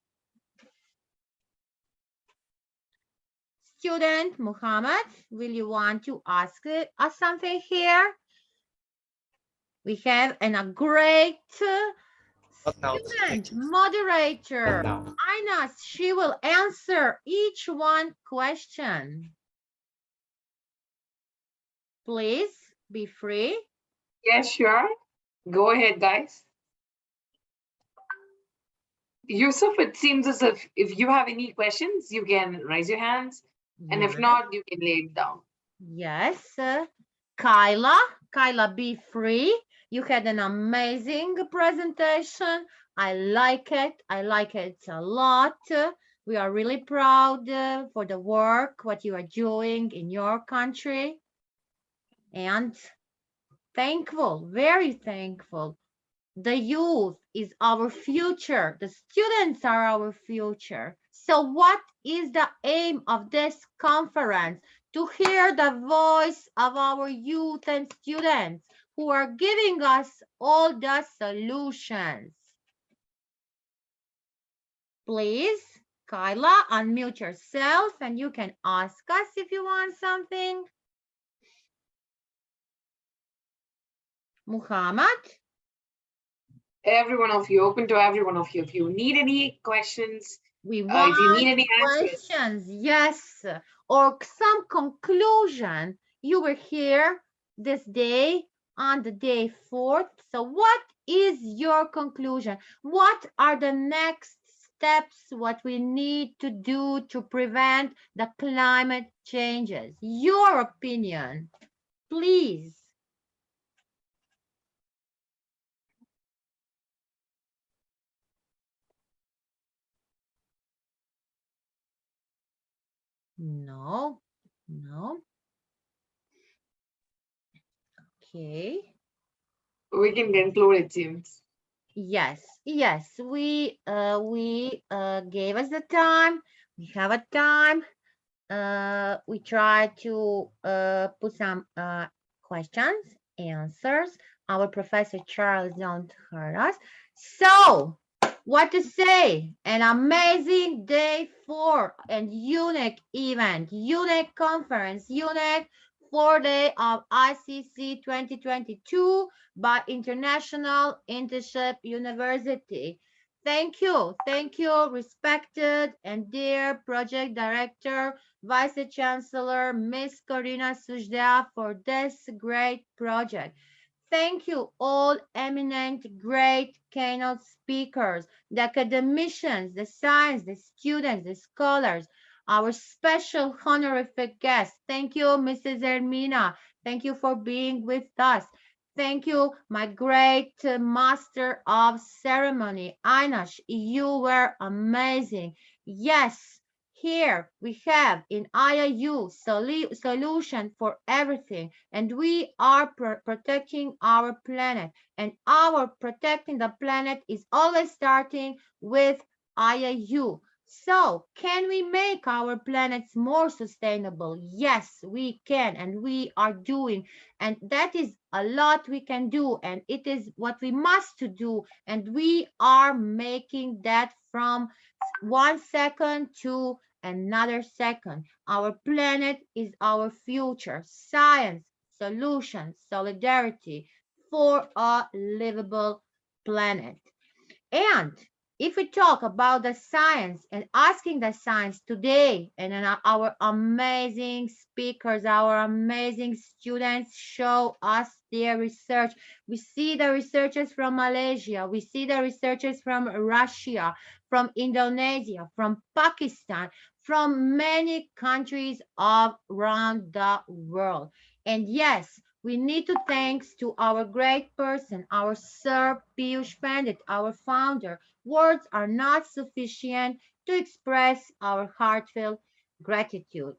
Student Muhammad, will you want to ask us something here? We have a great student moderator, Inas. She will answer each one question. Please be free. Yes, sure. Go ahead, guys. Yusuf, it seems as if you have any questions, you can raise your hands. And if Yes. not, you can lay it down. Yes. Kyla, be free. You had an amazing presentation. I like it. I like it a lot. We are really proud for the work, what you are doing in your country. And thankful, very thankful. The youth is our future. The students are our future. So what is the aim of this conference? To hear the voice of our youth and students who are giving us all the solutions. Please, Kyla, unmute yourself and you can ask us if you want something. Muhammad? Every one of you, open to every one of you. If you need any questions, we want if you need any questions, yes, or some conclusion. You were here this day on the day 4th. So what is your conclusion? What are the next steps, what we need to do to prevent the climate changes? Your opinion, please. No. Okay. We can conclude it, James. Yes, we gave us the time. We have a time. We try to put some questions, answers. Our Professor Charles don't hurt us. So, what to say? An amazing day 4 and unique event, unique conference, unique 4-day of ICC 2022 by International Internship University. Thank you, respected and dear Project Director, Vice Chancellor, Miss Corina Sujda, for this great project. Thank you all eminent, great keynote speakers, the academicians, the science, the students, the scholars, our special honorific guests. Thank you, Mrs. Ermina. Thank you for being with us. Thank you, my great master of ceremony, Einash. You were amazing. Yes, here we have in IIU solution for everything, and we are protecting our planet. And our protecting the planet is always starting with IIU. So, can we make our planets more sustainable? Yes, we can, and we are doing. And that is a lot we can do, and it is what we must to do. And we are making that from 1 second to another second. Our planet is our future. Science, solutions, solidarity for a livable planet. And if we talk about the science and asking the science today, and our amazing speakers, our amazing students show us their research. We see the researchers from Malaysia, we see the researchers from Russia, from Indonesia, from Pakistan, from many countries around the world. And yes, we need to thanks to our great person, our Sir Piyush Pandit, our founder. Words are not sufficient to express our heartfelt gratitude.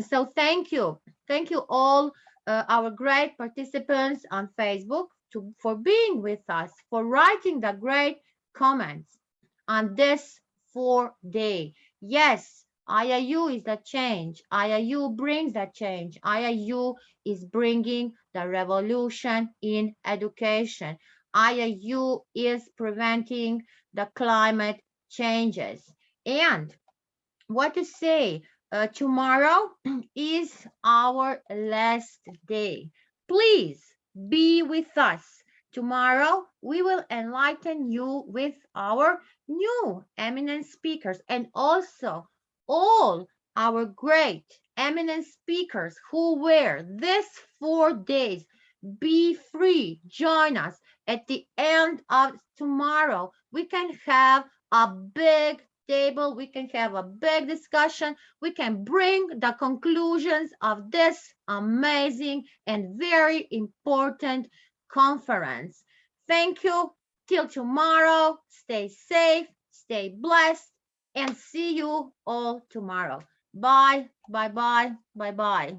So thank you. Thank you all our great participants on Facebook for being with us, for writing the great comments on this 4-day. Yes, IIU is the change. IIU brings the change. IIU is bringing the revolution in education. IIU is preventing the climate changes. And what to say? Tomorrow is our last day. Please be with us. Tomorrow, we will enlighten you with our new eminent speakers and also all our great eminent speakers who were this 4 days. Be free. Join us. At the end of tomorrow, we can have a big table. We can have a big discussion. We can bring the conclusions of this amazing and very important conference. Thank you. Till tomorrow. Stay safe, stay blessed, and see you all tomorrow. Bye, bye, bye, bye, bye.